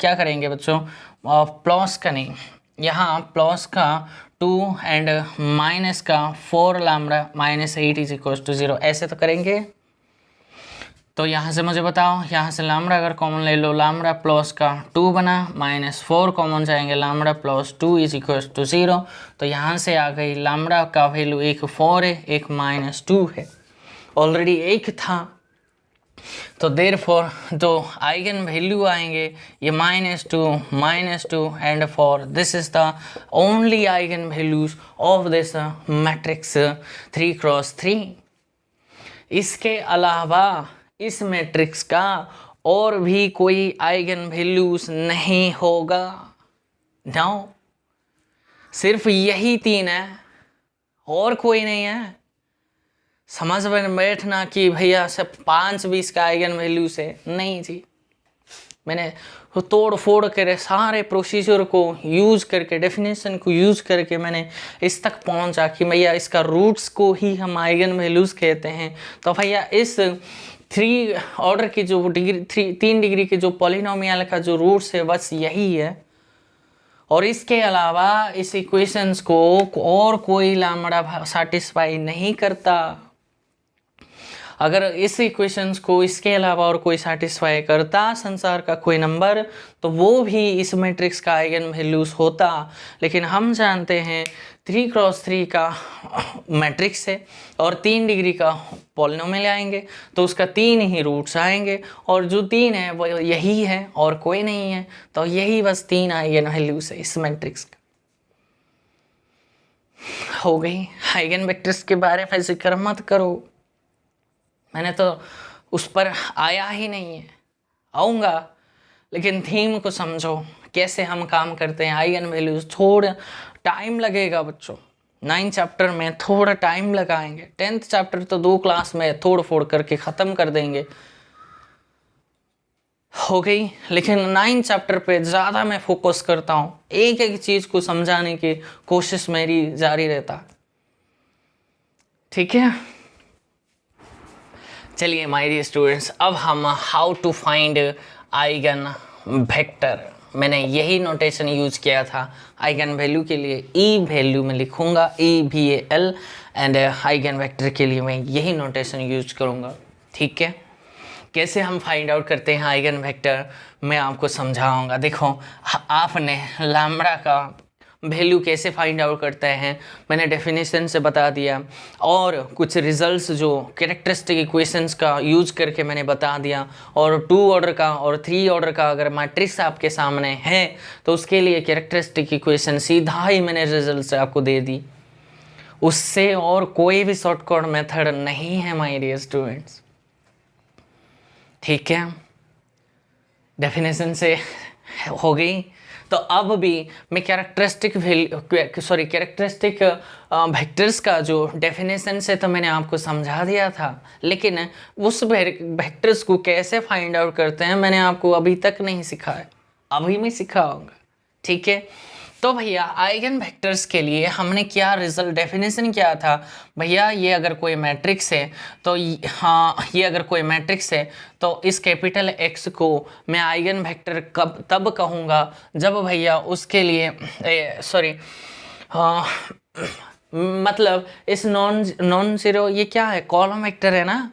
क्या करेंगे बच्चों, प्लस का नहीं, यहाँ प्लस का 2 एंड माइनस का 4 लैम्बडा -8 इज इक्वल टू 0, ऐसे तो करेंगे। तो यहाँ से मुझे बताओ, यहाँ से लैम्बडा अगर कॉमन ले लो, लैम्बडा प्लस का 2 बना, -4 कॉमन जाएंगे, lambda plus 2 is equal to 0। तो यहाँ से आ गई लैम्बडा का वैल्यू, एक 4 है, एक -2 है, ऑलरेडी एक था, तो देयरफॉर जो आइगन वैल्यू आएंगे ये -2 and 4, this is the only eigen values of this matrix 3×3। इसके अलावा इस मैट्रिक्स का और भी कोई आइगन वैल्यूज नहीं होगा, नो, सिर्फ यही 3 है, और कोई नहीं है। समझ में बैठना कि भैया सब 5 भी इसका आइगन वैल्यू से नहीं जी, मैंने तोड़ फोड़ कर सारे प्रोसीजर को यूज़ करके, डेफिनेशन को यूज़ करके मैंने इस तक पहुंचा कि भैया इसका रूट्स को ही हम आइगन वैल्यूज़ कहते हैं। तो भैया इस 3 ऑर्डर की जो डिग्री 3 डिग्री के जो पॉलिनोमियल का जो रूट्स है बस यही है, और इसके अलावा इस इक्वेशंस को और कोई लैम्बडा सेटिस्फाई नहीं करता। अगर इस इक्वेशंस को इसके अलावा और कोई सेटिस्फाई करता संसार का कोई नंबर, तो वो भी इस मैट्रिक्स का आइगन वैल्यूज होता। लेकिन हम जानते हैं 3×3 का मैट्रिक्स है और 3 डिग्री का पॉलिनोमियल आएंगे, तो उसका 3 ही रूट्स आएंगे, और जो 3 है वो यही है और कोई नहीं है। तो यही बस 3 आइगन वैल्यूज है इस मैट्रिक्स का। हो गई, आइगन वेक्टर्स के बारे में जिक्र मत करो, मैंने तो उस पर आया ही नहीं है, आऊँगा, लेकिन थीम को समझो कैसे हम काम करते हैं। आइगन वैल्यूज थोड़ा टाइम लगेगा बच्चों, 9 चैप्टर में थोड़ा टाइम लगाएंगे, 10th चैप्टर तो 2 क्लास में तोड़ फोड़ करके ख़त्म कर देंगे, हो गई। लेकिन 9 चैप्टर पे ज़्यादा मैं फोकस करता हूँ, एक एक चीज़ को समझाने की कोशिश मेरी जारी रहता, ठीक है। चलिए माय डियर स्टूडेंट्स, अब हम how to find eigen vector, मैंने यही नोटेशन यूज किया था आइगन वैल्यू के लिए, ई वैल्यू में लिखूंगा EVAL, एंड आइगन वेक्टर के लिए मैं यही नोटेशन यूज करूंगा, ठीक है। कैसे हम फाइंड आउट करते हैं आइगन वेक्टर मैं आपको समझाऊंगा। देखो, आपने लैम्बडा का वैल्यू कैसे फाइंड आउट करते हैं मैंने डेफिनेशन से बता दिया, और कुछ रिजल्ट्स जो कैरेक्टरिस्टिक इक्वेशंस का यूज करके मैंने बता दिया, और 2 ऑर्डर का और 3 ऑर्डर का अगर मैट्रिक्स आपके सामने है तो उसके लिए कैरेक्टरिस्टिक इक्वेशन सीधा ही मैंने रिजल्ट से आपको दे दी, उससे और कोई भी शॉर्टकट मेथड नहीं है माय डियर स्टूडेंट्स, ठीक है। डेफिनेशन से हो गई। तो अब भी मैं कैरेक्टरिस्टिक वेक्टर्स का जो डेफिनेशन से तो मैंने आपको समझा दिया था, लेकिन उस वेक्टर्स को कैसे फाइंड आउट करते हैं मैंने आपको अभी तक नहीं सिखाया, अभी मैं सिखाऊंगा, ठीक है। तो भैया आइगन वेक्टर्स के लिए हमने क्या रिजल्ट डेफिनेशन क्या था, भैया ये अगर कोई मैट्रिक्स है तो हाँ, ये अगर कोई मैट्रिक्स है तो इस कैपिटल X को मैं आइगन वेक्टर कब तब कहूँगा जब भैया उसके लिए मतलब इस नॉन जीरो, ये क्या है, कॉलम वेक्टर है ना,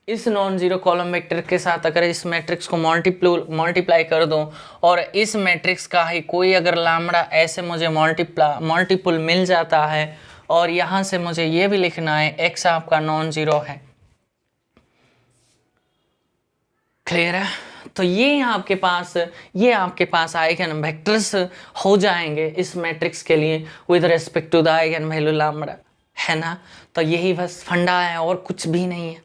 इस नॉन जीरो कॉलम वेक्टर के साथ अगर इस मैट्रिक्स को मल्टीप्लाई कर दूं और इस मैट्रिक्स का ही कोई अगर लैम्बडा ऐसे मुझे मल्टीपल मिल जाता है, और यहाँ से मुझे ये भी लिखना है x आपका नॉन जीरो है, क्लियर है। तो ये आपके पास आइगन वेक्टर्स हो जाएंगे इस मैट्रिक्स के लिए with respect to the eigen value lambda, है ना। तो यही बस फंडा है और कुछ भी नहीं है,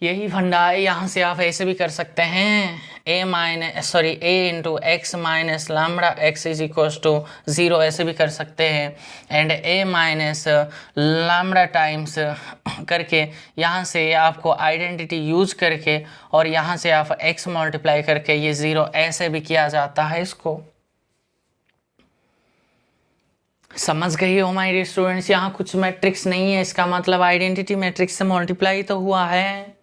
यही फंडा है। यहाँ से आप ऐसे भी कर सकते हैं a into x minus lambda x is equals to 0, ऐसे भी कर सकते हैं। And a minus lambda times करके यहाँ से आपको आइडेंटिटी यूज करके और यहाँ से आप x मल्टीप्लाई करके ये 0 ऐसे भी किया जाता है। इसको समझ गए हो माय डियर स्टूडेंट्स। यहाँ कुछ मैट्रिक्स नहीं है, इसका मतलब आइडेंटिटी मैट्रिक्स से मल्टीप्लाई तो हुआ है,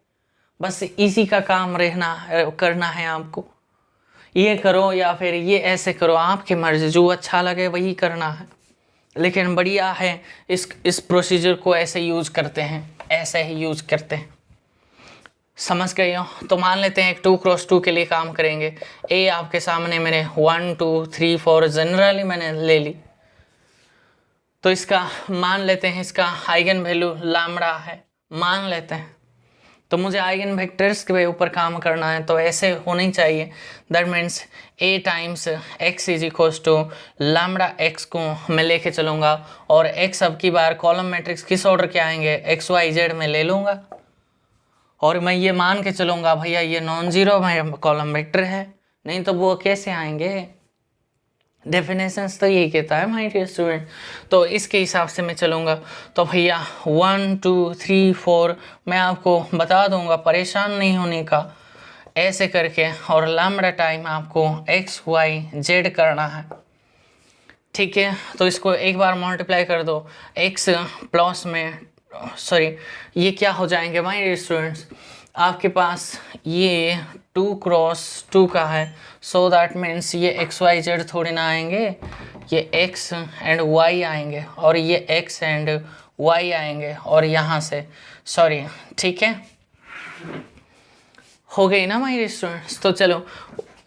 बस इसी का काम करना है आपको। ये करो या फिर ये ऐसे करो, आपकी मर्जी, जो अच्छा लगे वही करना है। लेकिन बढ़िया है इस प्रोसीजर को ऐसे यूज करते हैं, ऐसे ही यूज करते हैं। समझ गए हो। तो मान लेते हैं एक 2x2 के लिए काम करेंगे। ए आपके सामने मैंने 1 2 3 4 जनरली मैंने ले ली, तो इसका मान लेते हैं इसका आइगन वैल्यू लैम्डा है, मान लेते हैं। तो मुझे आइगन वेक्टर्स के ऊपर काम करना है, तो ऐसे होनी चाहिए। That means a times x is equals to lambda x को मैं लेके चलूँगा, और x अब की बार कॉलम मैट्रिक्स किस ऑर्डर के आएंगे, x y z में ले लूँगा। और मैं ये मान के चलूँगा भैया ये नॉन जीरो कॉलम वेक्टर है, नहीं तो वो कैसे आएंगे। डेफिनेशंस तो यही कहता है माय डियर स्टूडेंट। तो इसके हिसाब से मैं चलूँगा। तो भैया 1 2 3 4 मैं आपको बता दूंगा, परेशान नहीं होने का, ऐसे करके। और लैम्डा टाइम आपको x y z करना है, ठीक है। तो इसको एक बार मल्टीप्लाई कर दो, x प्लस में ये क्या हो जाएंगे माय डियर स्टूडेंट्स, आपके पास ये 2x2 का है, सो दैट मीन्स ये x y z थोड़ी ना आएंगे, ये x एंड y आएंगे और ये x एंड y आएंगे, और यहाँ से ठीक है, हो गई ना माय स्टूडेंट्स। तो चलो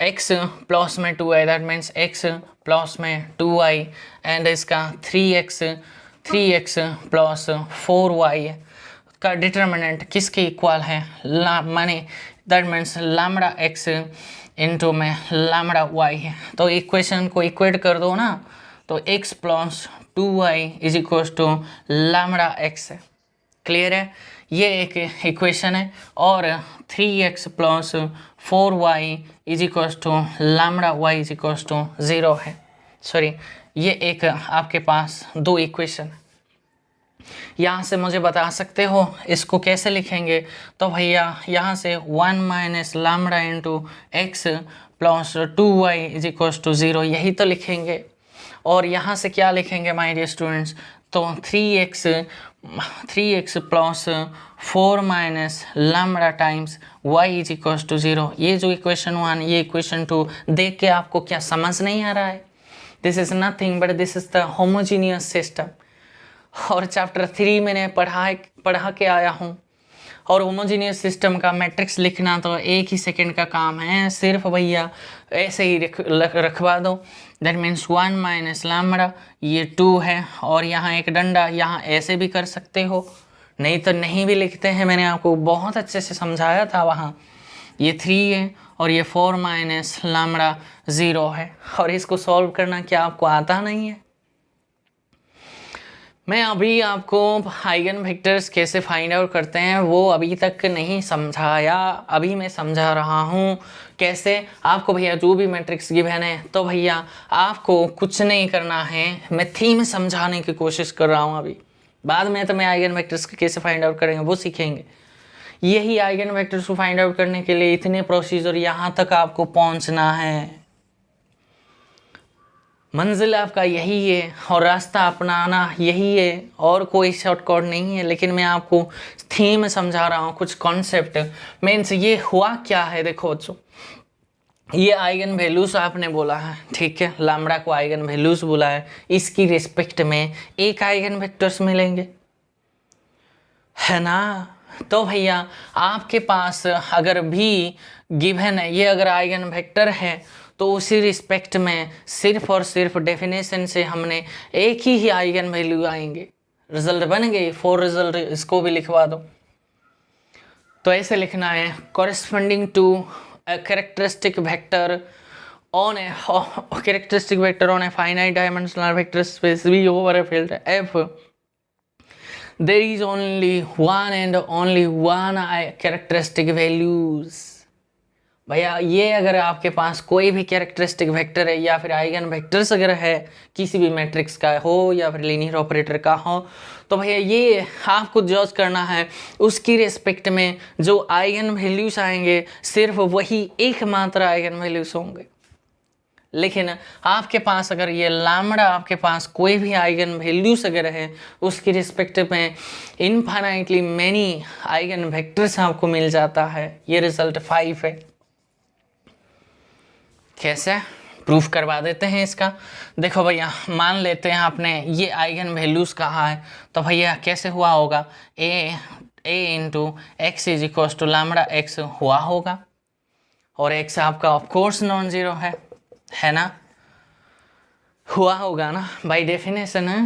x प्लस में 2y, that means x plus में 2y एंड इसका 3x प्लस 4y का डिटर्मिनेंट किसके इक्वल है, माने that means lambda x into में लैम्डा y है। तो इक्वेशन को इक्वेट कर दो ना, तो x plus 2y is equal to lambda x है। क्लियर है, ये एक इक्वेशन है। और 3x plus 4y is equal to lambda y is equal to 0 है। ये एक आपके पास दो इक्वेशन है। यहाँ से मुझे बता सकते हो इसको कैसे लिखेंगे, तो भैया यहाँ से 1 minus lambda into x plus 2y is equal to 0 यही तो लिखेंगे। और यहाँ से क्या लिखेंगे माय डियर स्टूडेंट्स, तो 3x plus 4 minus lambda times y is equal to 0। ये जो इक्वेशन 1 ये इक्वेशन 2 देख के आपको क्या समझ नहीं आ रहा है, this is nothing but this is the homogeneous system. और चैप्टर 3 मैंने पढ़ा के आया हूँ। और होमोजीनियस सिस्टम का मैट्रिक्स लिखना तो एक ही सेकंड का काम है, सिर्फ भैया ऐसे ही रखवा दो। दैट मीन्स 1 माइनस लैम्डा, ये 2 है, और यहाँ एक डंडा, यहाँ ऐसे भी कर सकते हो, नहीं तो नहीं भी लिखते हैं, मैंने आपको बहुत अच्छे से समझाया था वहाँ। ये 3 है और ये 4 माइनस लैम्डा 0 है। और इसको सॉल्व करना क्या आपको आता नहीं है? मैं अभी आपको आइगन वेक्टर्स कैसे फाइंड आउट करते हैं वो अभी तक नहीं समझाया, अभी मैं समझा रहा हूँ कैसे आपको। भैया जो भी मैट्रिक्स गिवन है तो भैया आपको कुछ नहीं करना है, मैं थीम समझाने की कोशिश कर रहा हूँ अभी। बाद में तो मैं आइगन वेक्टर्स कैसे फाइंड आउट करेंगे वो सीखेंगे। यही आइगन वेक्टर्स को फाइंड आउट करने के लिए इतने प्रोसीजर यहाँ तक आपको पहुँचना है, मंजिल आपका यही है और रास्ता अपनाना यही है, और कोई शॉर्टकट नहीं है। लेकिन मैं आपको थीम समझा रहा हूँ, कुछ कॉन्सेप्ट मीन्स ये हुआ क्या है। देखो बच्चों, ये आइगन वैल्यूज आपने बोला है, ठीक है, लैम्डा को आइगन वैल्यूज बोला है, इसकी रिस्पेक्ट में एक आइगन वेक्टर्स मिलेंगे, है ना। तो भैया आपके पास अगर भी गिवन है ये अगर आइगन वेक्टर है तो उसी रिस्पेक्ट में सिर्फ और सिर्फ डेफिनेशन से हमने एक ही आइगन वैल्यू आएंगे। रिजल्ट बन गई, 4 रिजल्ट इसको भी लिखवा दो। तो ऐसे लिखना है corresponding to a characteristic vector on a characteristic vector on a finite dimensional vector space V over a field F. There is only one and only one characteristic values. भैया ये अगर आपके पास कोई भी कैरेक्टरिस्टिक वेक्टर है या फिर eigen vectors अगर है किसी भी मैट्रिक्स का हो या फिर लीनियर ऑपरेटर का हो, तो भैया ये आपको जज करना है उसकी रिस्पेक्ट में जो आइगन वैल्यूज आएंगे सिर्फ वही एकमात्र आइगन वैल्यूज होंगे। लेकिन आपके पास अगर ये लैम्डा आपके पास कोई भी आइगन वैल्यूज अगर है उसकी रिस्पेक्ट में इनफाइनाइटली मैनी आइगन वेक्टर्स आपको मिल जाता है। ये रिजल्ट 5 है। कैसे प्रूफ करवा देते हैं इसका। देखो भैया मान लेते हैं आपने ये आइगन वैल्यूज कहा है, तो भैया कैसे हुआ होगा, A into x is equals to lambda X हुआ होगा, और एक्स आपका ऑफ कोर्स नॉन जीरो है ना, हुआ होगा ना बाय डेफिनेशन है,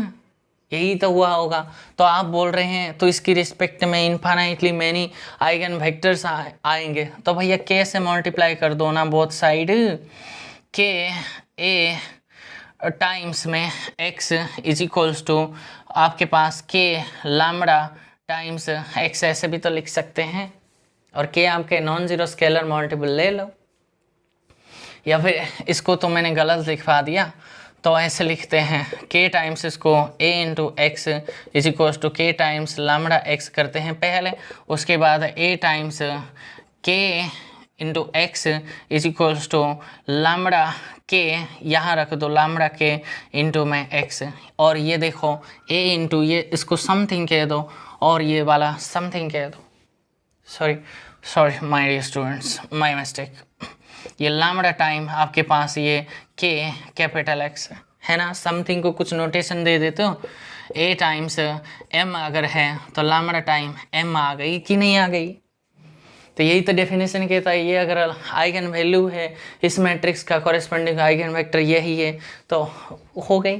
यही तो हुआ होगा। तो आप बोल रहे हैं तो इसकी रिस्पेक्ट में इनफाइनाइटली मैनी आइगन वेक्टर्स आएंगे, तो भैया के से मल्टीप्लाई कर दो ना बोथ साइड, के ए टाइम्स में एक्स इज इक्वल्स टू आपके पास के लैम्डा टाइम्स एक्स, ऐसे भी तो लिख सकते हैं, और के आपके नॉन जीरो स्केलर मल्टीपल ले लो, या फिर इसको तो मैंने गलत लिखवा दिया, तो ऐसे लिखते हैं k टाइम्स इसको a into x is equals to k times lambda x करते हैं पहले, उसके बाद a times k into x is equals to lambda k, यहाँ रख दो लैम्डा k इंटू में x, और ये देखो a इंटू ये इसको समथिंग कह दो और ये वाला समथिंग कह दो, sorry my dear students, my mistake. ये लैम्डा टाइम आपके पास ये k कैपिटल X है ना, समथिंग को कुछ नोटेशन दे देते हो, a टाइम्स m अगर है तो लैम्डा टाइम m आ गई कि नहीं आ गई। तो यही तो डेफिनेशन कहता है, ये अगर आइगन वैल्यू है इस मैट्रिक्स का कॉरेस्पॉन्डिंग आइगन वेक्टर यही है तो हो गई।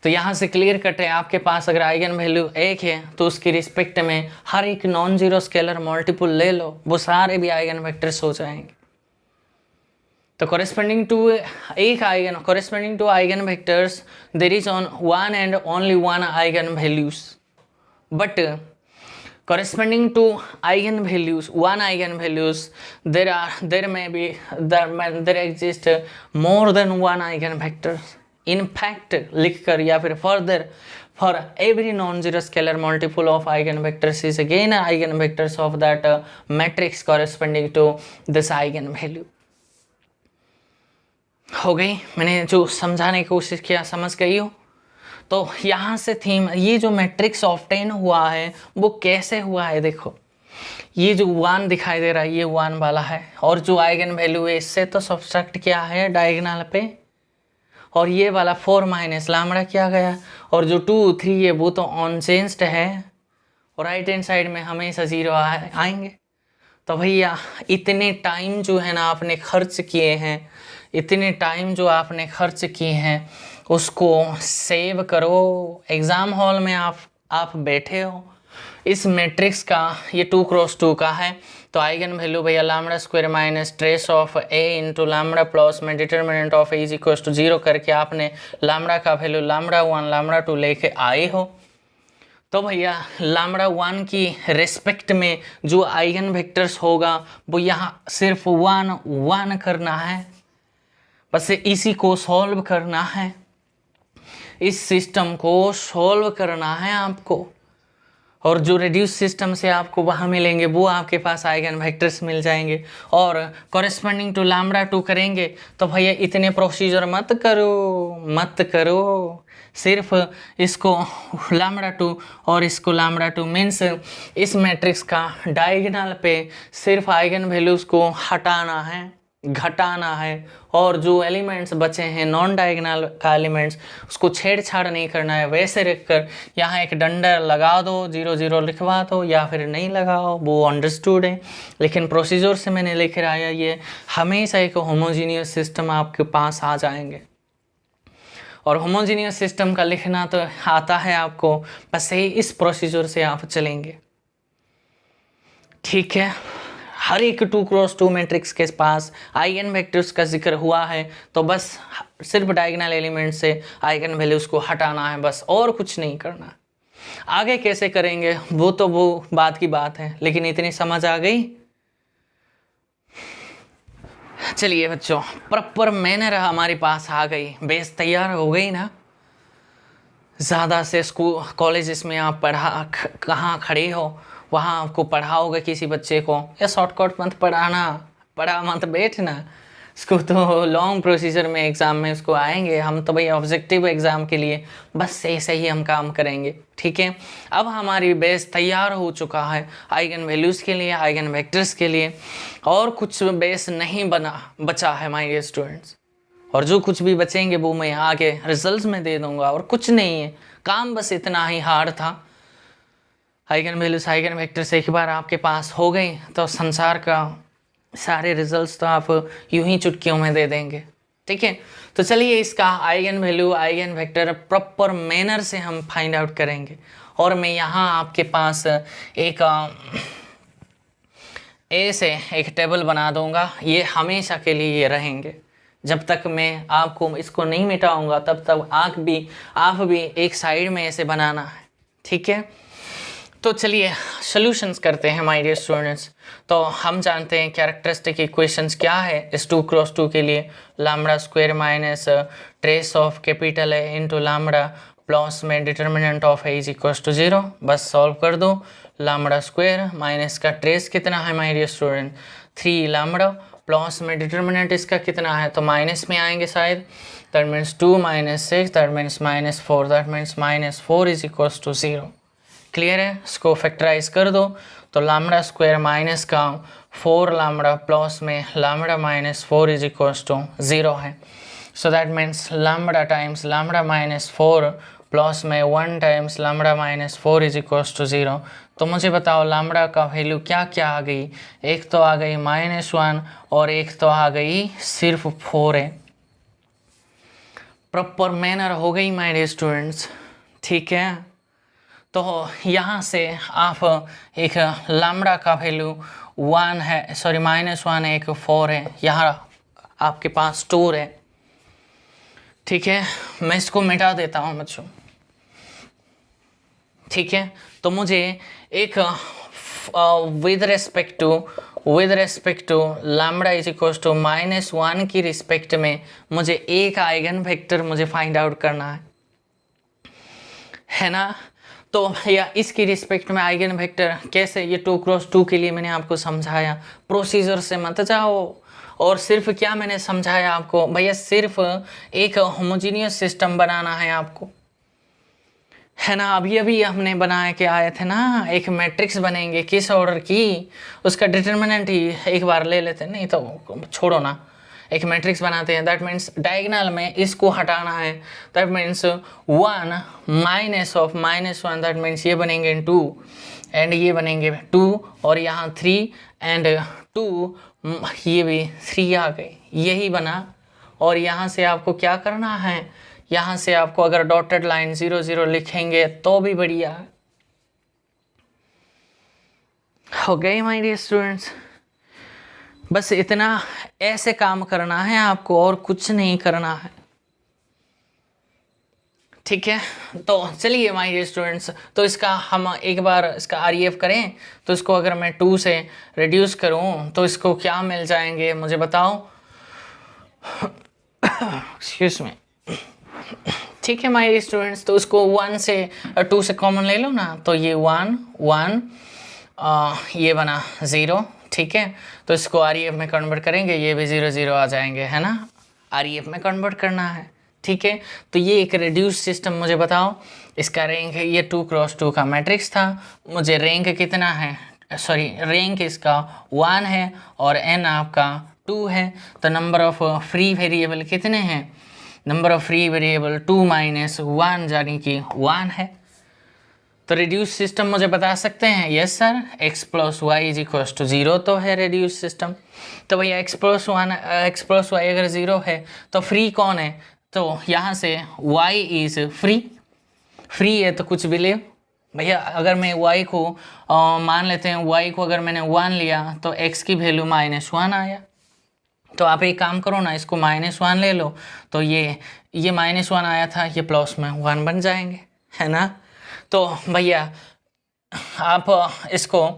तो यहाँ से क्लियर कट है, आपके पास अगर आइगन वैल्यू एक है तो उसकी रिस्पेक्ट में हर एक नॉन जीरो स्केलर मल्टीपल ले लो, वो सारे भी आइगन वेक्टर्स हो जाएंगे। तो corresponding to eigen vectors there is on one and only one eigen values, but corresponding to eigen values there exist more than one eigen vector। in fact लिखकर या फिर further for every non-zero scalar multiple of eigenvectors is again eigenvectors of that matrix corresponding to this eigenvalue। हो गई, मैंने जो समझाने की कोशिश किया समझ गई हो। तो यहाँ से थीम, ये जो मैट्रिक्स ऑब्टेन हुआ है वो कैसे हुआ है, देखो ये जो 1 दिखाई दे रहा है ये 1 वाला है, और जो आइगन वैल्यू है इससे तो सब्सट्रैक्ट किया है डायगोनल पे, और ये वाला 4 माइनस लैम्डा किया गया, और जो 2 3 है वो तो अनचेंज्ड है, और राइट हैंड साइड में हमेशा 0 आएंगे। तो भैया इतने टाइम जो है ना आपने खर्च किए हैं, इतने टाइम जो आपने खर्च किए हैं उसको सेव करो। एग्ज़ाम हॉल में आप बैठे हो, इस मैट्रिक्स का ये 2 क्रॉस 2 का है, तो आइगन वैल्यू भैया lambda square minus trace of A into lambda plus में determinant of A is equal to 0 करके आपने लैम्डा का वैल्यू लैम्डा 1 लैम्डा 2 लेके आए हो। तो भैया लैम्डा 1 की रिस्पेक्ट में जो आइगन वेक्टर्स होगा वो यहाँ सिर्फ 1 करना है, बस इसी को सॉल्व करना है, इस सिस्टम को सॉल्व करना है आपको, और जो रिड्यूस सिस्टम से आपको वहाँ मिलेंगे वो आपके पास आइगन वेक्टर्स मिल जाएंगे, और कॉरेस्पॉन्डिंग टू लैम्डा 2 करेंगे। तो भैया इतने प्रोसीजर मत करो, सिर्फ इसको लैम्डा 2 और इसको लैम्डा 2 मीन्स इस मैट्रिक्स का डायगोनल पे सिर्फ आइगन वैल्यूज़ को हटाना है, घटाना है, और जो एलिमेंट्स बचे हैं नॉन डायगोनल का एलिमेंट्स उसको छेड़छाड़ नहीं करना है, वैसे रखकर यहाँ एक डंडा लगा दो, 0 0 लिखवा दो, या फिर नहीं लगाओ, वो अंडरस्टूड है, लेकिन प्रोसीजर से मैंने लेकर आया ये हमेशा एक होमोजीनियस सिस्टम आपके पास आ जाएंगे, और होमोजीनियस सिस्टम का लिखना तो आता है आपको, बस इस प्रोसीजर से आप चलेंगे। ठीक है, हर एक 2x2 मैट्रिक्स के पास आइगन वेक्टर्स का जिक्र हुआ है, तो बस सिर्फ डायगोनल एलिमेंट से आइगन वैल्यूज को हटाना है, बस और कुछ नहीं करना। आगे कैसे करेंगे वो तो वो बात की बात है, लेकिन इतनी समझ आ गई। चलिए बच्चों, प्रॉपर मैनर हमारे पास आ गई, बेस तैयार हो गई ना। ज़्यादा से स्कूल कॉलेजेस में आप कहाँ खड़े हो वहाँ आपको पढ़ाओगे किसी बच्चे को, या शॉर्टकट मत पढ़ाना, पढ़ा मत बैठना, इसको तो लॉन्ग प्रोसीजर में एग्ज़ाम में उसको आएंगे। हम तो भाई ऑब्जेक्टिव एग्ज़ाम के लिए बस ऐसे ही हम काम करेंगे, ठीक है। अब हमारी बेस तैयार हो चुका है आइगन वैल्यूज़ के लिए, आइगन वेक्टर्स के लिए, और कुछ बेस नहीं बचा है माय डियर स्टूडेंट्स। और जो कुछ भी बचेंगे वो मैं आगे रिजल्ट्स में दे दूंगा, और कुछ नहीं है, काम बस इतना ही हार्ड था। आइगन वैल्यूज आइगन वेक्टर्स एक बार आपके पास हो गई तो संसार का सारे रिजल्ट्स तो आप यूं ही चुटकियों में दे देंगे, ठीक है। तो चलिए इसका eigen value eigen vector proper manner से हम फाइंड आउट करेंगे। और मैं यहाँ आपके पास एक ऐसे एक टेबल बना दूंगा, ये हमेशा के लिए ये रहेंगे। जब तक मैं आपको इसको नहीं मिटाऊंगा तब तक आप भी एक साइड में ऐसे बनाना है, ठीक है। तो चलिए सॉल्यूशंस करते हैं माय डियर स्टूडेंट्स। तो हम जानते हैं कैरेक्टरिस्टिक इक्वेशंस क्या है इस 2x2 के लिए, lambda square minus trace of capital A into lambda plus में determinant of A is equal to 0। बस सॉल्व कर दो। लैम्बडा स्क्वायर माइनस का ट्रेस कितना है my dear student 3 lambda, plus में डिटर्मिनेंट इसका कितना है तो माइनस में आएंगे शायद, that means 2 minus 6 that means -4, that means -4 is equal to 0। Clear है, इसको फैक्टराइज कर दो तो लैम्बडा स्क्वायर माइनस का 4 लैम्बडा प्लस में लैम्बडा -4 इज इक्वल टू 0 है। So that means lambda times lambda -4 plus में 1 times lambda -4 is equal to 0। तो मुझे बताओ लैम्बडा का वैल्यू क्या क्या आ गई, एक तो आ गई -1 और एक तो आ गई सिर्फ 4 है। प्रॉपर मैनर हो गई माय डियर स्टूडेंट्स, ठीक है। तो यहाँ से आप एक लैम्बडा का वैल्यू 1 है, सॉरी -1 है, एक 4 है, यहाँ आपके पास 2 है, ठीक है। मैं इसको मिटा देता हूँ बच्चों, ठीक है। तो मुझे एक with respect to lambda is equal to -1 की रिस्पेक्ट में मुझे एक आइगन वेक्टर मुझे फाइंड आउट करना है ना। तो या इसकी रिस्पेक्ट में आइगन वेक्टर कैसे, ये 2x2 के लिए मैंने आपको समझाया, प्रोसीजर से मत जाओ। और सिर्फ क्या मैंने समझाया आपको भैया, सिर्फ एक होमोजीनियस सिस्टम बनाना है आपको, है ना। अभी हमने बना के आए थे ना, एक मैट्रिक्स बनेंगे, किस ऑर्डर की, उसका डिटर्मिनेंट ही एक बार ले लेते, नहीं तो छोड़ो ना, एक मैट्रिक्स बनाते हैं। दैट मीन्स डायगोनल में इसको हटाना है, that means 1 minus of -1, that means ये बनेंगे 2 एंड ये बनेंगे 2 और यहाँ 3 एंड 2, ये भी 3 आ गए, यही बना। और यहाँ से आपको क्या करना है, यहाँ से आपको अगर डॉटेड लाइन 0 0 लिखेंगे तो भी बढ़िया हो गए माय डियर स्टूडेंट्स। बस इतना ऐसे काम करना है आपको और कुछ नहीं करना है, ठीक है। तो चलिए माय डियर स्टूडेंट्स, तो इसका हम एक बार इसका आरईएफ करें। तो इसको अगर मैं 2 से रिड्यूस करूं तो इसको क्या मिल जाएंगे मुझे बताओ, एक्सक्यूज मी, ठीक है माय डियर स्टूडेंट्स। तो उसको 1 से 2 से कॉमन ले लो ना, तो ये 1 1 ये बना 0, ठीक है। तो इसको आरईएफ में कन्वर्ट करेंगे, ये भी 0 0 आ जाएंगे, है ना। आरईएफ में कन्वर्ट करना है, ठीक है। तो ये एक रिड्यूस सिस्टम मुझे बताओ, इसका रैंक है, ये 2x2 का मैट्रिक्स था, मुझे रैंक कितना है, सॉरी रैंक इसका 1 है और n आपका 2 है। तो नंबर ऑफ फ्री वेरिएबल कितने हैं, number of free variable 2 minus 1 यानी कि 1 है। तो रिड्यूस सिस्टम मुझे बता सकते हैं, yes sir, x + y is equal to 0 तो है रिड्यूस सिस्टम। तो भैया x + y अगर 0 है तो फ्री कौन है, तो यहाँ से y इज फ्री है तो कुछ भी ले, भैया अगर मैं y को मान लेते हैं, y को अगर मैंने 1 लिया तो x की वैल्यू -1 आया। तो आप एक काम करो ना, इसको -1 ले लो, तो ये -1 आया था, ये प्लस में 1 बन जाएंगे, है ना। तो भैया आप इसको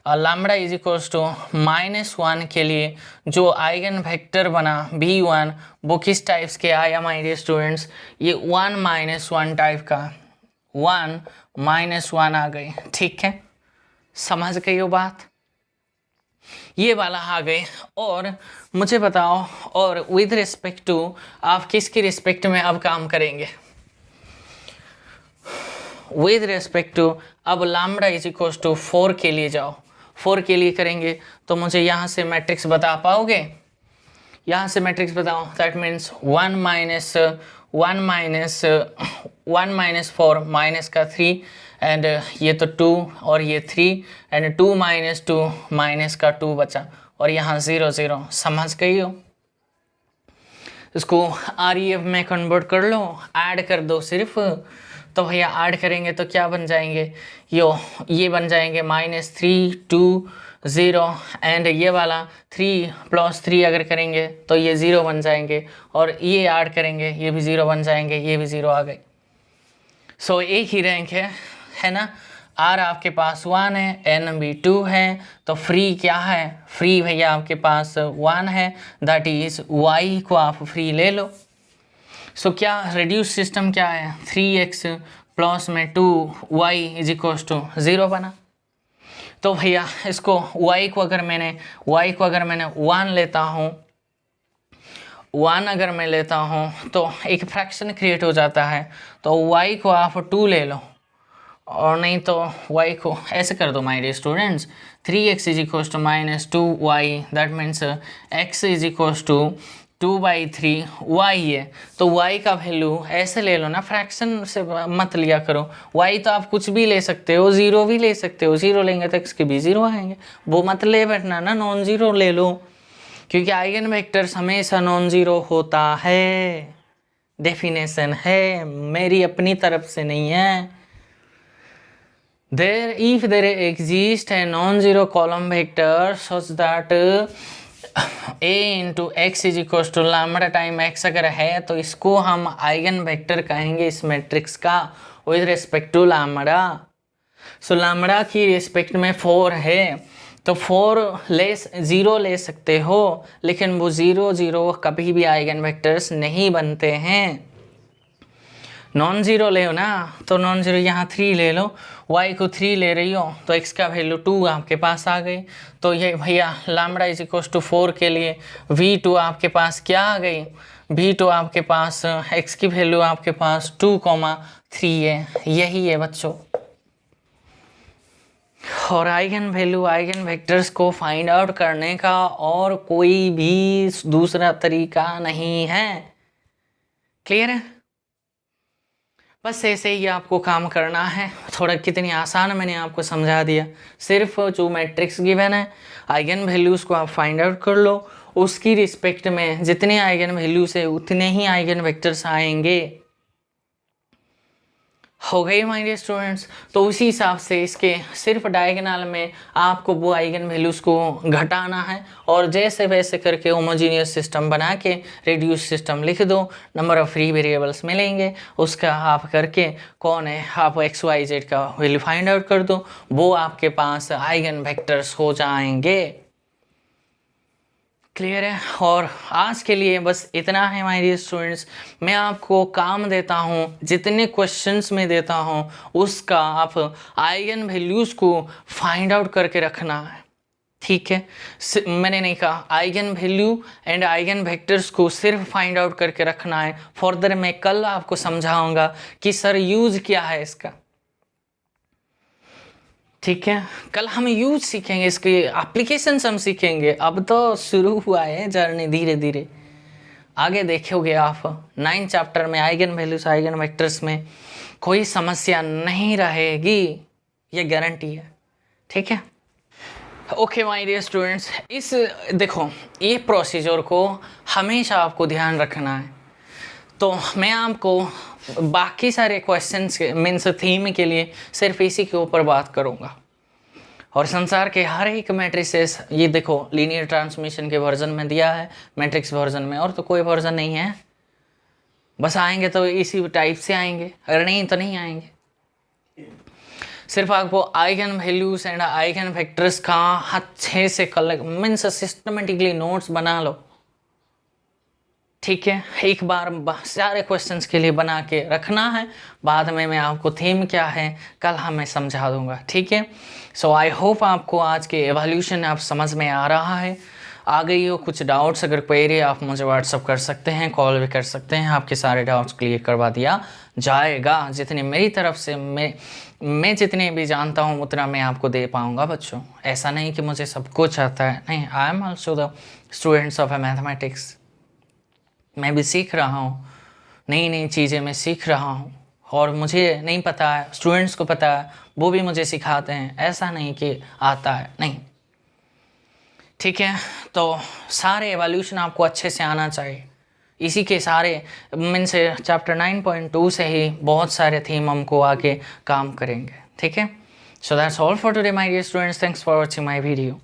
लैम्बडा इज इक्वल्स टू -1 के लिए जो आइगन वेक्टर बना v1 वो किस टाइप्स के आया माय डियर स्टूडेंट्स, ये 1 -1 टाइप का 1 -1 आ गए, ठीक है, समझ गई हो बात, ये वाला आ गए। और मुझे बताओ, और विद रिस्पेक्ट टू आप किसकी रिस्पेक्ट में अब काम करेंगे, विद रिस्पेक्ट टू अब लैम्बडा इज इक्वल्स टू 4 के लिए जाओ, 4 के लिए करेंगे तो मुझे यहाँ से मैट्रिक्स बता पाओगे, यहाँ से मैट्रिक्स बताओ, दैट मीन्स 1 माइनस 4 माइनस का 3 एंड ये तो 2 और ये 3 एंड 2 - 2 माइनस का 2 बचा और यहाँ 0 0, समझ गई हो। इसको REF में कन्वर्ट कर लो, ऐड कर दो सिर्फ, तो भैया ऐड करेंगे तो क्या बन जाएंगे, ये बन जाएंगे -3 2 0 एंड ये वाला 3 + 3 अगर करेंगे तो ये 0 बन जाएंगे और ये ऐड करेंगे ये भी 0 बन जाएंगे, ये भी 0 आ गए। सो एक ही रैंक है ना। R आपके पास 1 है, N भी 2 है, तो फ्री क्या है, फ्री भैया आपके पास 1 है, दैट इज y को आप फ्री ले लो। सो क्या रिड्यूस सिस्टम क्या है, 3x प्लस में 2y इज इक्वल्स टू 0 बना। तो भैया इसको y को अगर मैंने 1 लेता हूँ, 1 अगर मैं लेता हूँ तो एक फ्रैक्शन क्रिएट हो जाता है, तो y को आप 2 ले लो, और नहीं तो y को ऐसे कर दो my dear students, 3x is equals to -2y, that means x is equals to 2/3 y है, तो y का वैल्यू ऐसे ले लो ना, फ्रैक्शन से मत लिया करो, y तो आप कुछ भी ले सकते हो, 0 भी ले सकते हो, 0 लेंगे तो x के भी 0 आएंगे, वो मत ले बैठना ना, नॉन ज़ीरो ले लो, क्योंकि आइगन वेक्टर्स हमेशा नॉन ज़ीरो होता है, डेफिनेशन है, मेरी अपनी तरफ से नहीं है। If there exists a non-zero column vector such that a into x is equals to lambda time x अगर है तो इसको हम आइगन वेक्टर कहेंगे इस मैट्रिक्स का with respect to lambda. So lambda की रिस्पेक्ट में 4 है, तो 0 ले सकते हो, लेकिन वो 0 0 कभी भी आइगन वेक्टर्स नहीं बनते हैं। नॉन ज़ीरो ले हो ना, तो नॉन ज़ीरो यहाँ 3 ले लो, y को 3 ले रही हो तो x का वैल्यू 2 आपके पास आ गई। तो ये भैया लैम्बडा इज इक्वल्स टू 4 के लिए v2 आपके पास क्या आ गई, v2 आपके पास x की वैल्यू आपके पास 2,3 है, यही है बच्चों। और आइगन वैल्यू आइगन वेक्टर्स को फाइंड आउट करने का और कोई भी दूसरा तरीका नहीं है, क्लियर है। बस ऐसे ही आपको काम करना है, थोड़ा कितनी आसान मैंने आपको समझा दिया। सिर्फ जो मैट्रिक्स गिवन है आइगन वैल्यूज़ को आप फाइंड आउट कर लो, उसकी रिस्पेक्ट में जितने आइगन वैल्यूज है उतने ही आइगन वेक्टर्स आएंगे। हो गई माय डियर स्टूडेंट्स। तो उसी हिसाब से इसके सिर्फ डायगोनल में आपको वो आइगन वैल्यूज़ को घटाना है और जैसे वैसे करके होमोजीनियस सिस्टम बना के रिड्यूस सिस्टम लिख दो, नंबर ऑफ फ्री वेरिएबल्स मिलेंगे, उसका आप करके कौन है आप XYZ का वैल्यू फाइंड आउट कर दो, वो आपके पास आइगन वेक्टर्स हो जाएंगे। क्लियर है। और आज के लिए बस इतना है माय डियर स्टूडेंट्स। मैं आपको काम देता हूँ, जितने क्वेश्चंस में देता हूँ उसका आप आइगन वैल्यूज़ को फाइंड आउट करके रखना है, ठीक है। मैंने नहीं कहा eigen value and eigen vectors को सिर्फ फाइंड आउट करके रखना है। फर्दर मैं कल आपको समझाऊंगा कि सर यूज क्या है इसका, ठीक है। कल हम यूज सीखेंगे, इसके एप्लीकेशंस हम सीखेंगे। अब तो शुरू हुआ है जर्नी, धीरे धीरे आगे देखोगे आप। 9 चैप्टर में आइगन वैल्यूज आइगन वेक्टर्स में कोई समस्या नहीं रहेगी, ये गारंटी है, ठीक है। ओके माय डियर स्टूडेंट्स, इस देखो ये प्रोसीजर को हमेशा आपको ध्यान रखना है। तो मैं आपको बाकी सारे क्वेश्चंस मीन्स थीम के लिए सिर्फ इसी के ऊपर बात करूँगा। और संसार के हर एक मैट्रिसेस, ये देखो लीनियर ट्रांसमिशन के वर्जन में दिया है, मैट्रिक्स वर्जन में, और तो कोई वर्जन नहीं है। बस आएंगे तो इसी टाइप से आएंगे, अगर नहीं तो नहीं आएंगे। सिर्फ आपको eigen values and eigen vectors का अच्छे से कलेक्ट मीन्स सिस्टमेटिकली नोट्स बना लो, ठीक है। एक बार सारे क्वेश्चंस के लिए बना के रखना है, बाद में मैं आपको थीम क्या है कल मैं समझा दूंगा, ठीक है। सो आई होप आपको आज के एवोल्यूशन आप समझ में आ रहा है। आ गई हो कुछ डाउट्स, अगर क्वेरी आप मुझे व्हाट्सअप कर सकते हैं, कॉल भी कर सकते हैं, आपके सारे डाउट्स क्लियर करवा दिया जाएगा। जितनी मेरी तरफ से मैं जितने भी जानता हूँ उतना मैं आपको दे पाऊँगा बच्चों। ऐसा नहीं कि मुझे सब कुछ आता है, नहीं। I am also the students of mathematics. मैं भी सीख रहा हूँ, नई नई चीज़ें मैं सीख रहा हूँ, और मुझे नहीं पता है, स्टूडेंट्स को पता है, वो भी मुझे सिखाते हैं। ऐसा नहीं कि आता है, नहीं, ठीक है। तो सारे एवोल्यूशन आपको अच्छे से आना चाहिए। इसी के सारे मीन से चैप्टर 9.2 से ही बहुत सारे थीम हमको आगे काम करेंगे, ठीक है। So that's all for today my dear students, thanks for watching my video.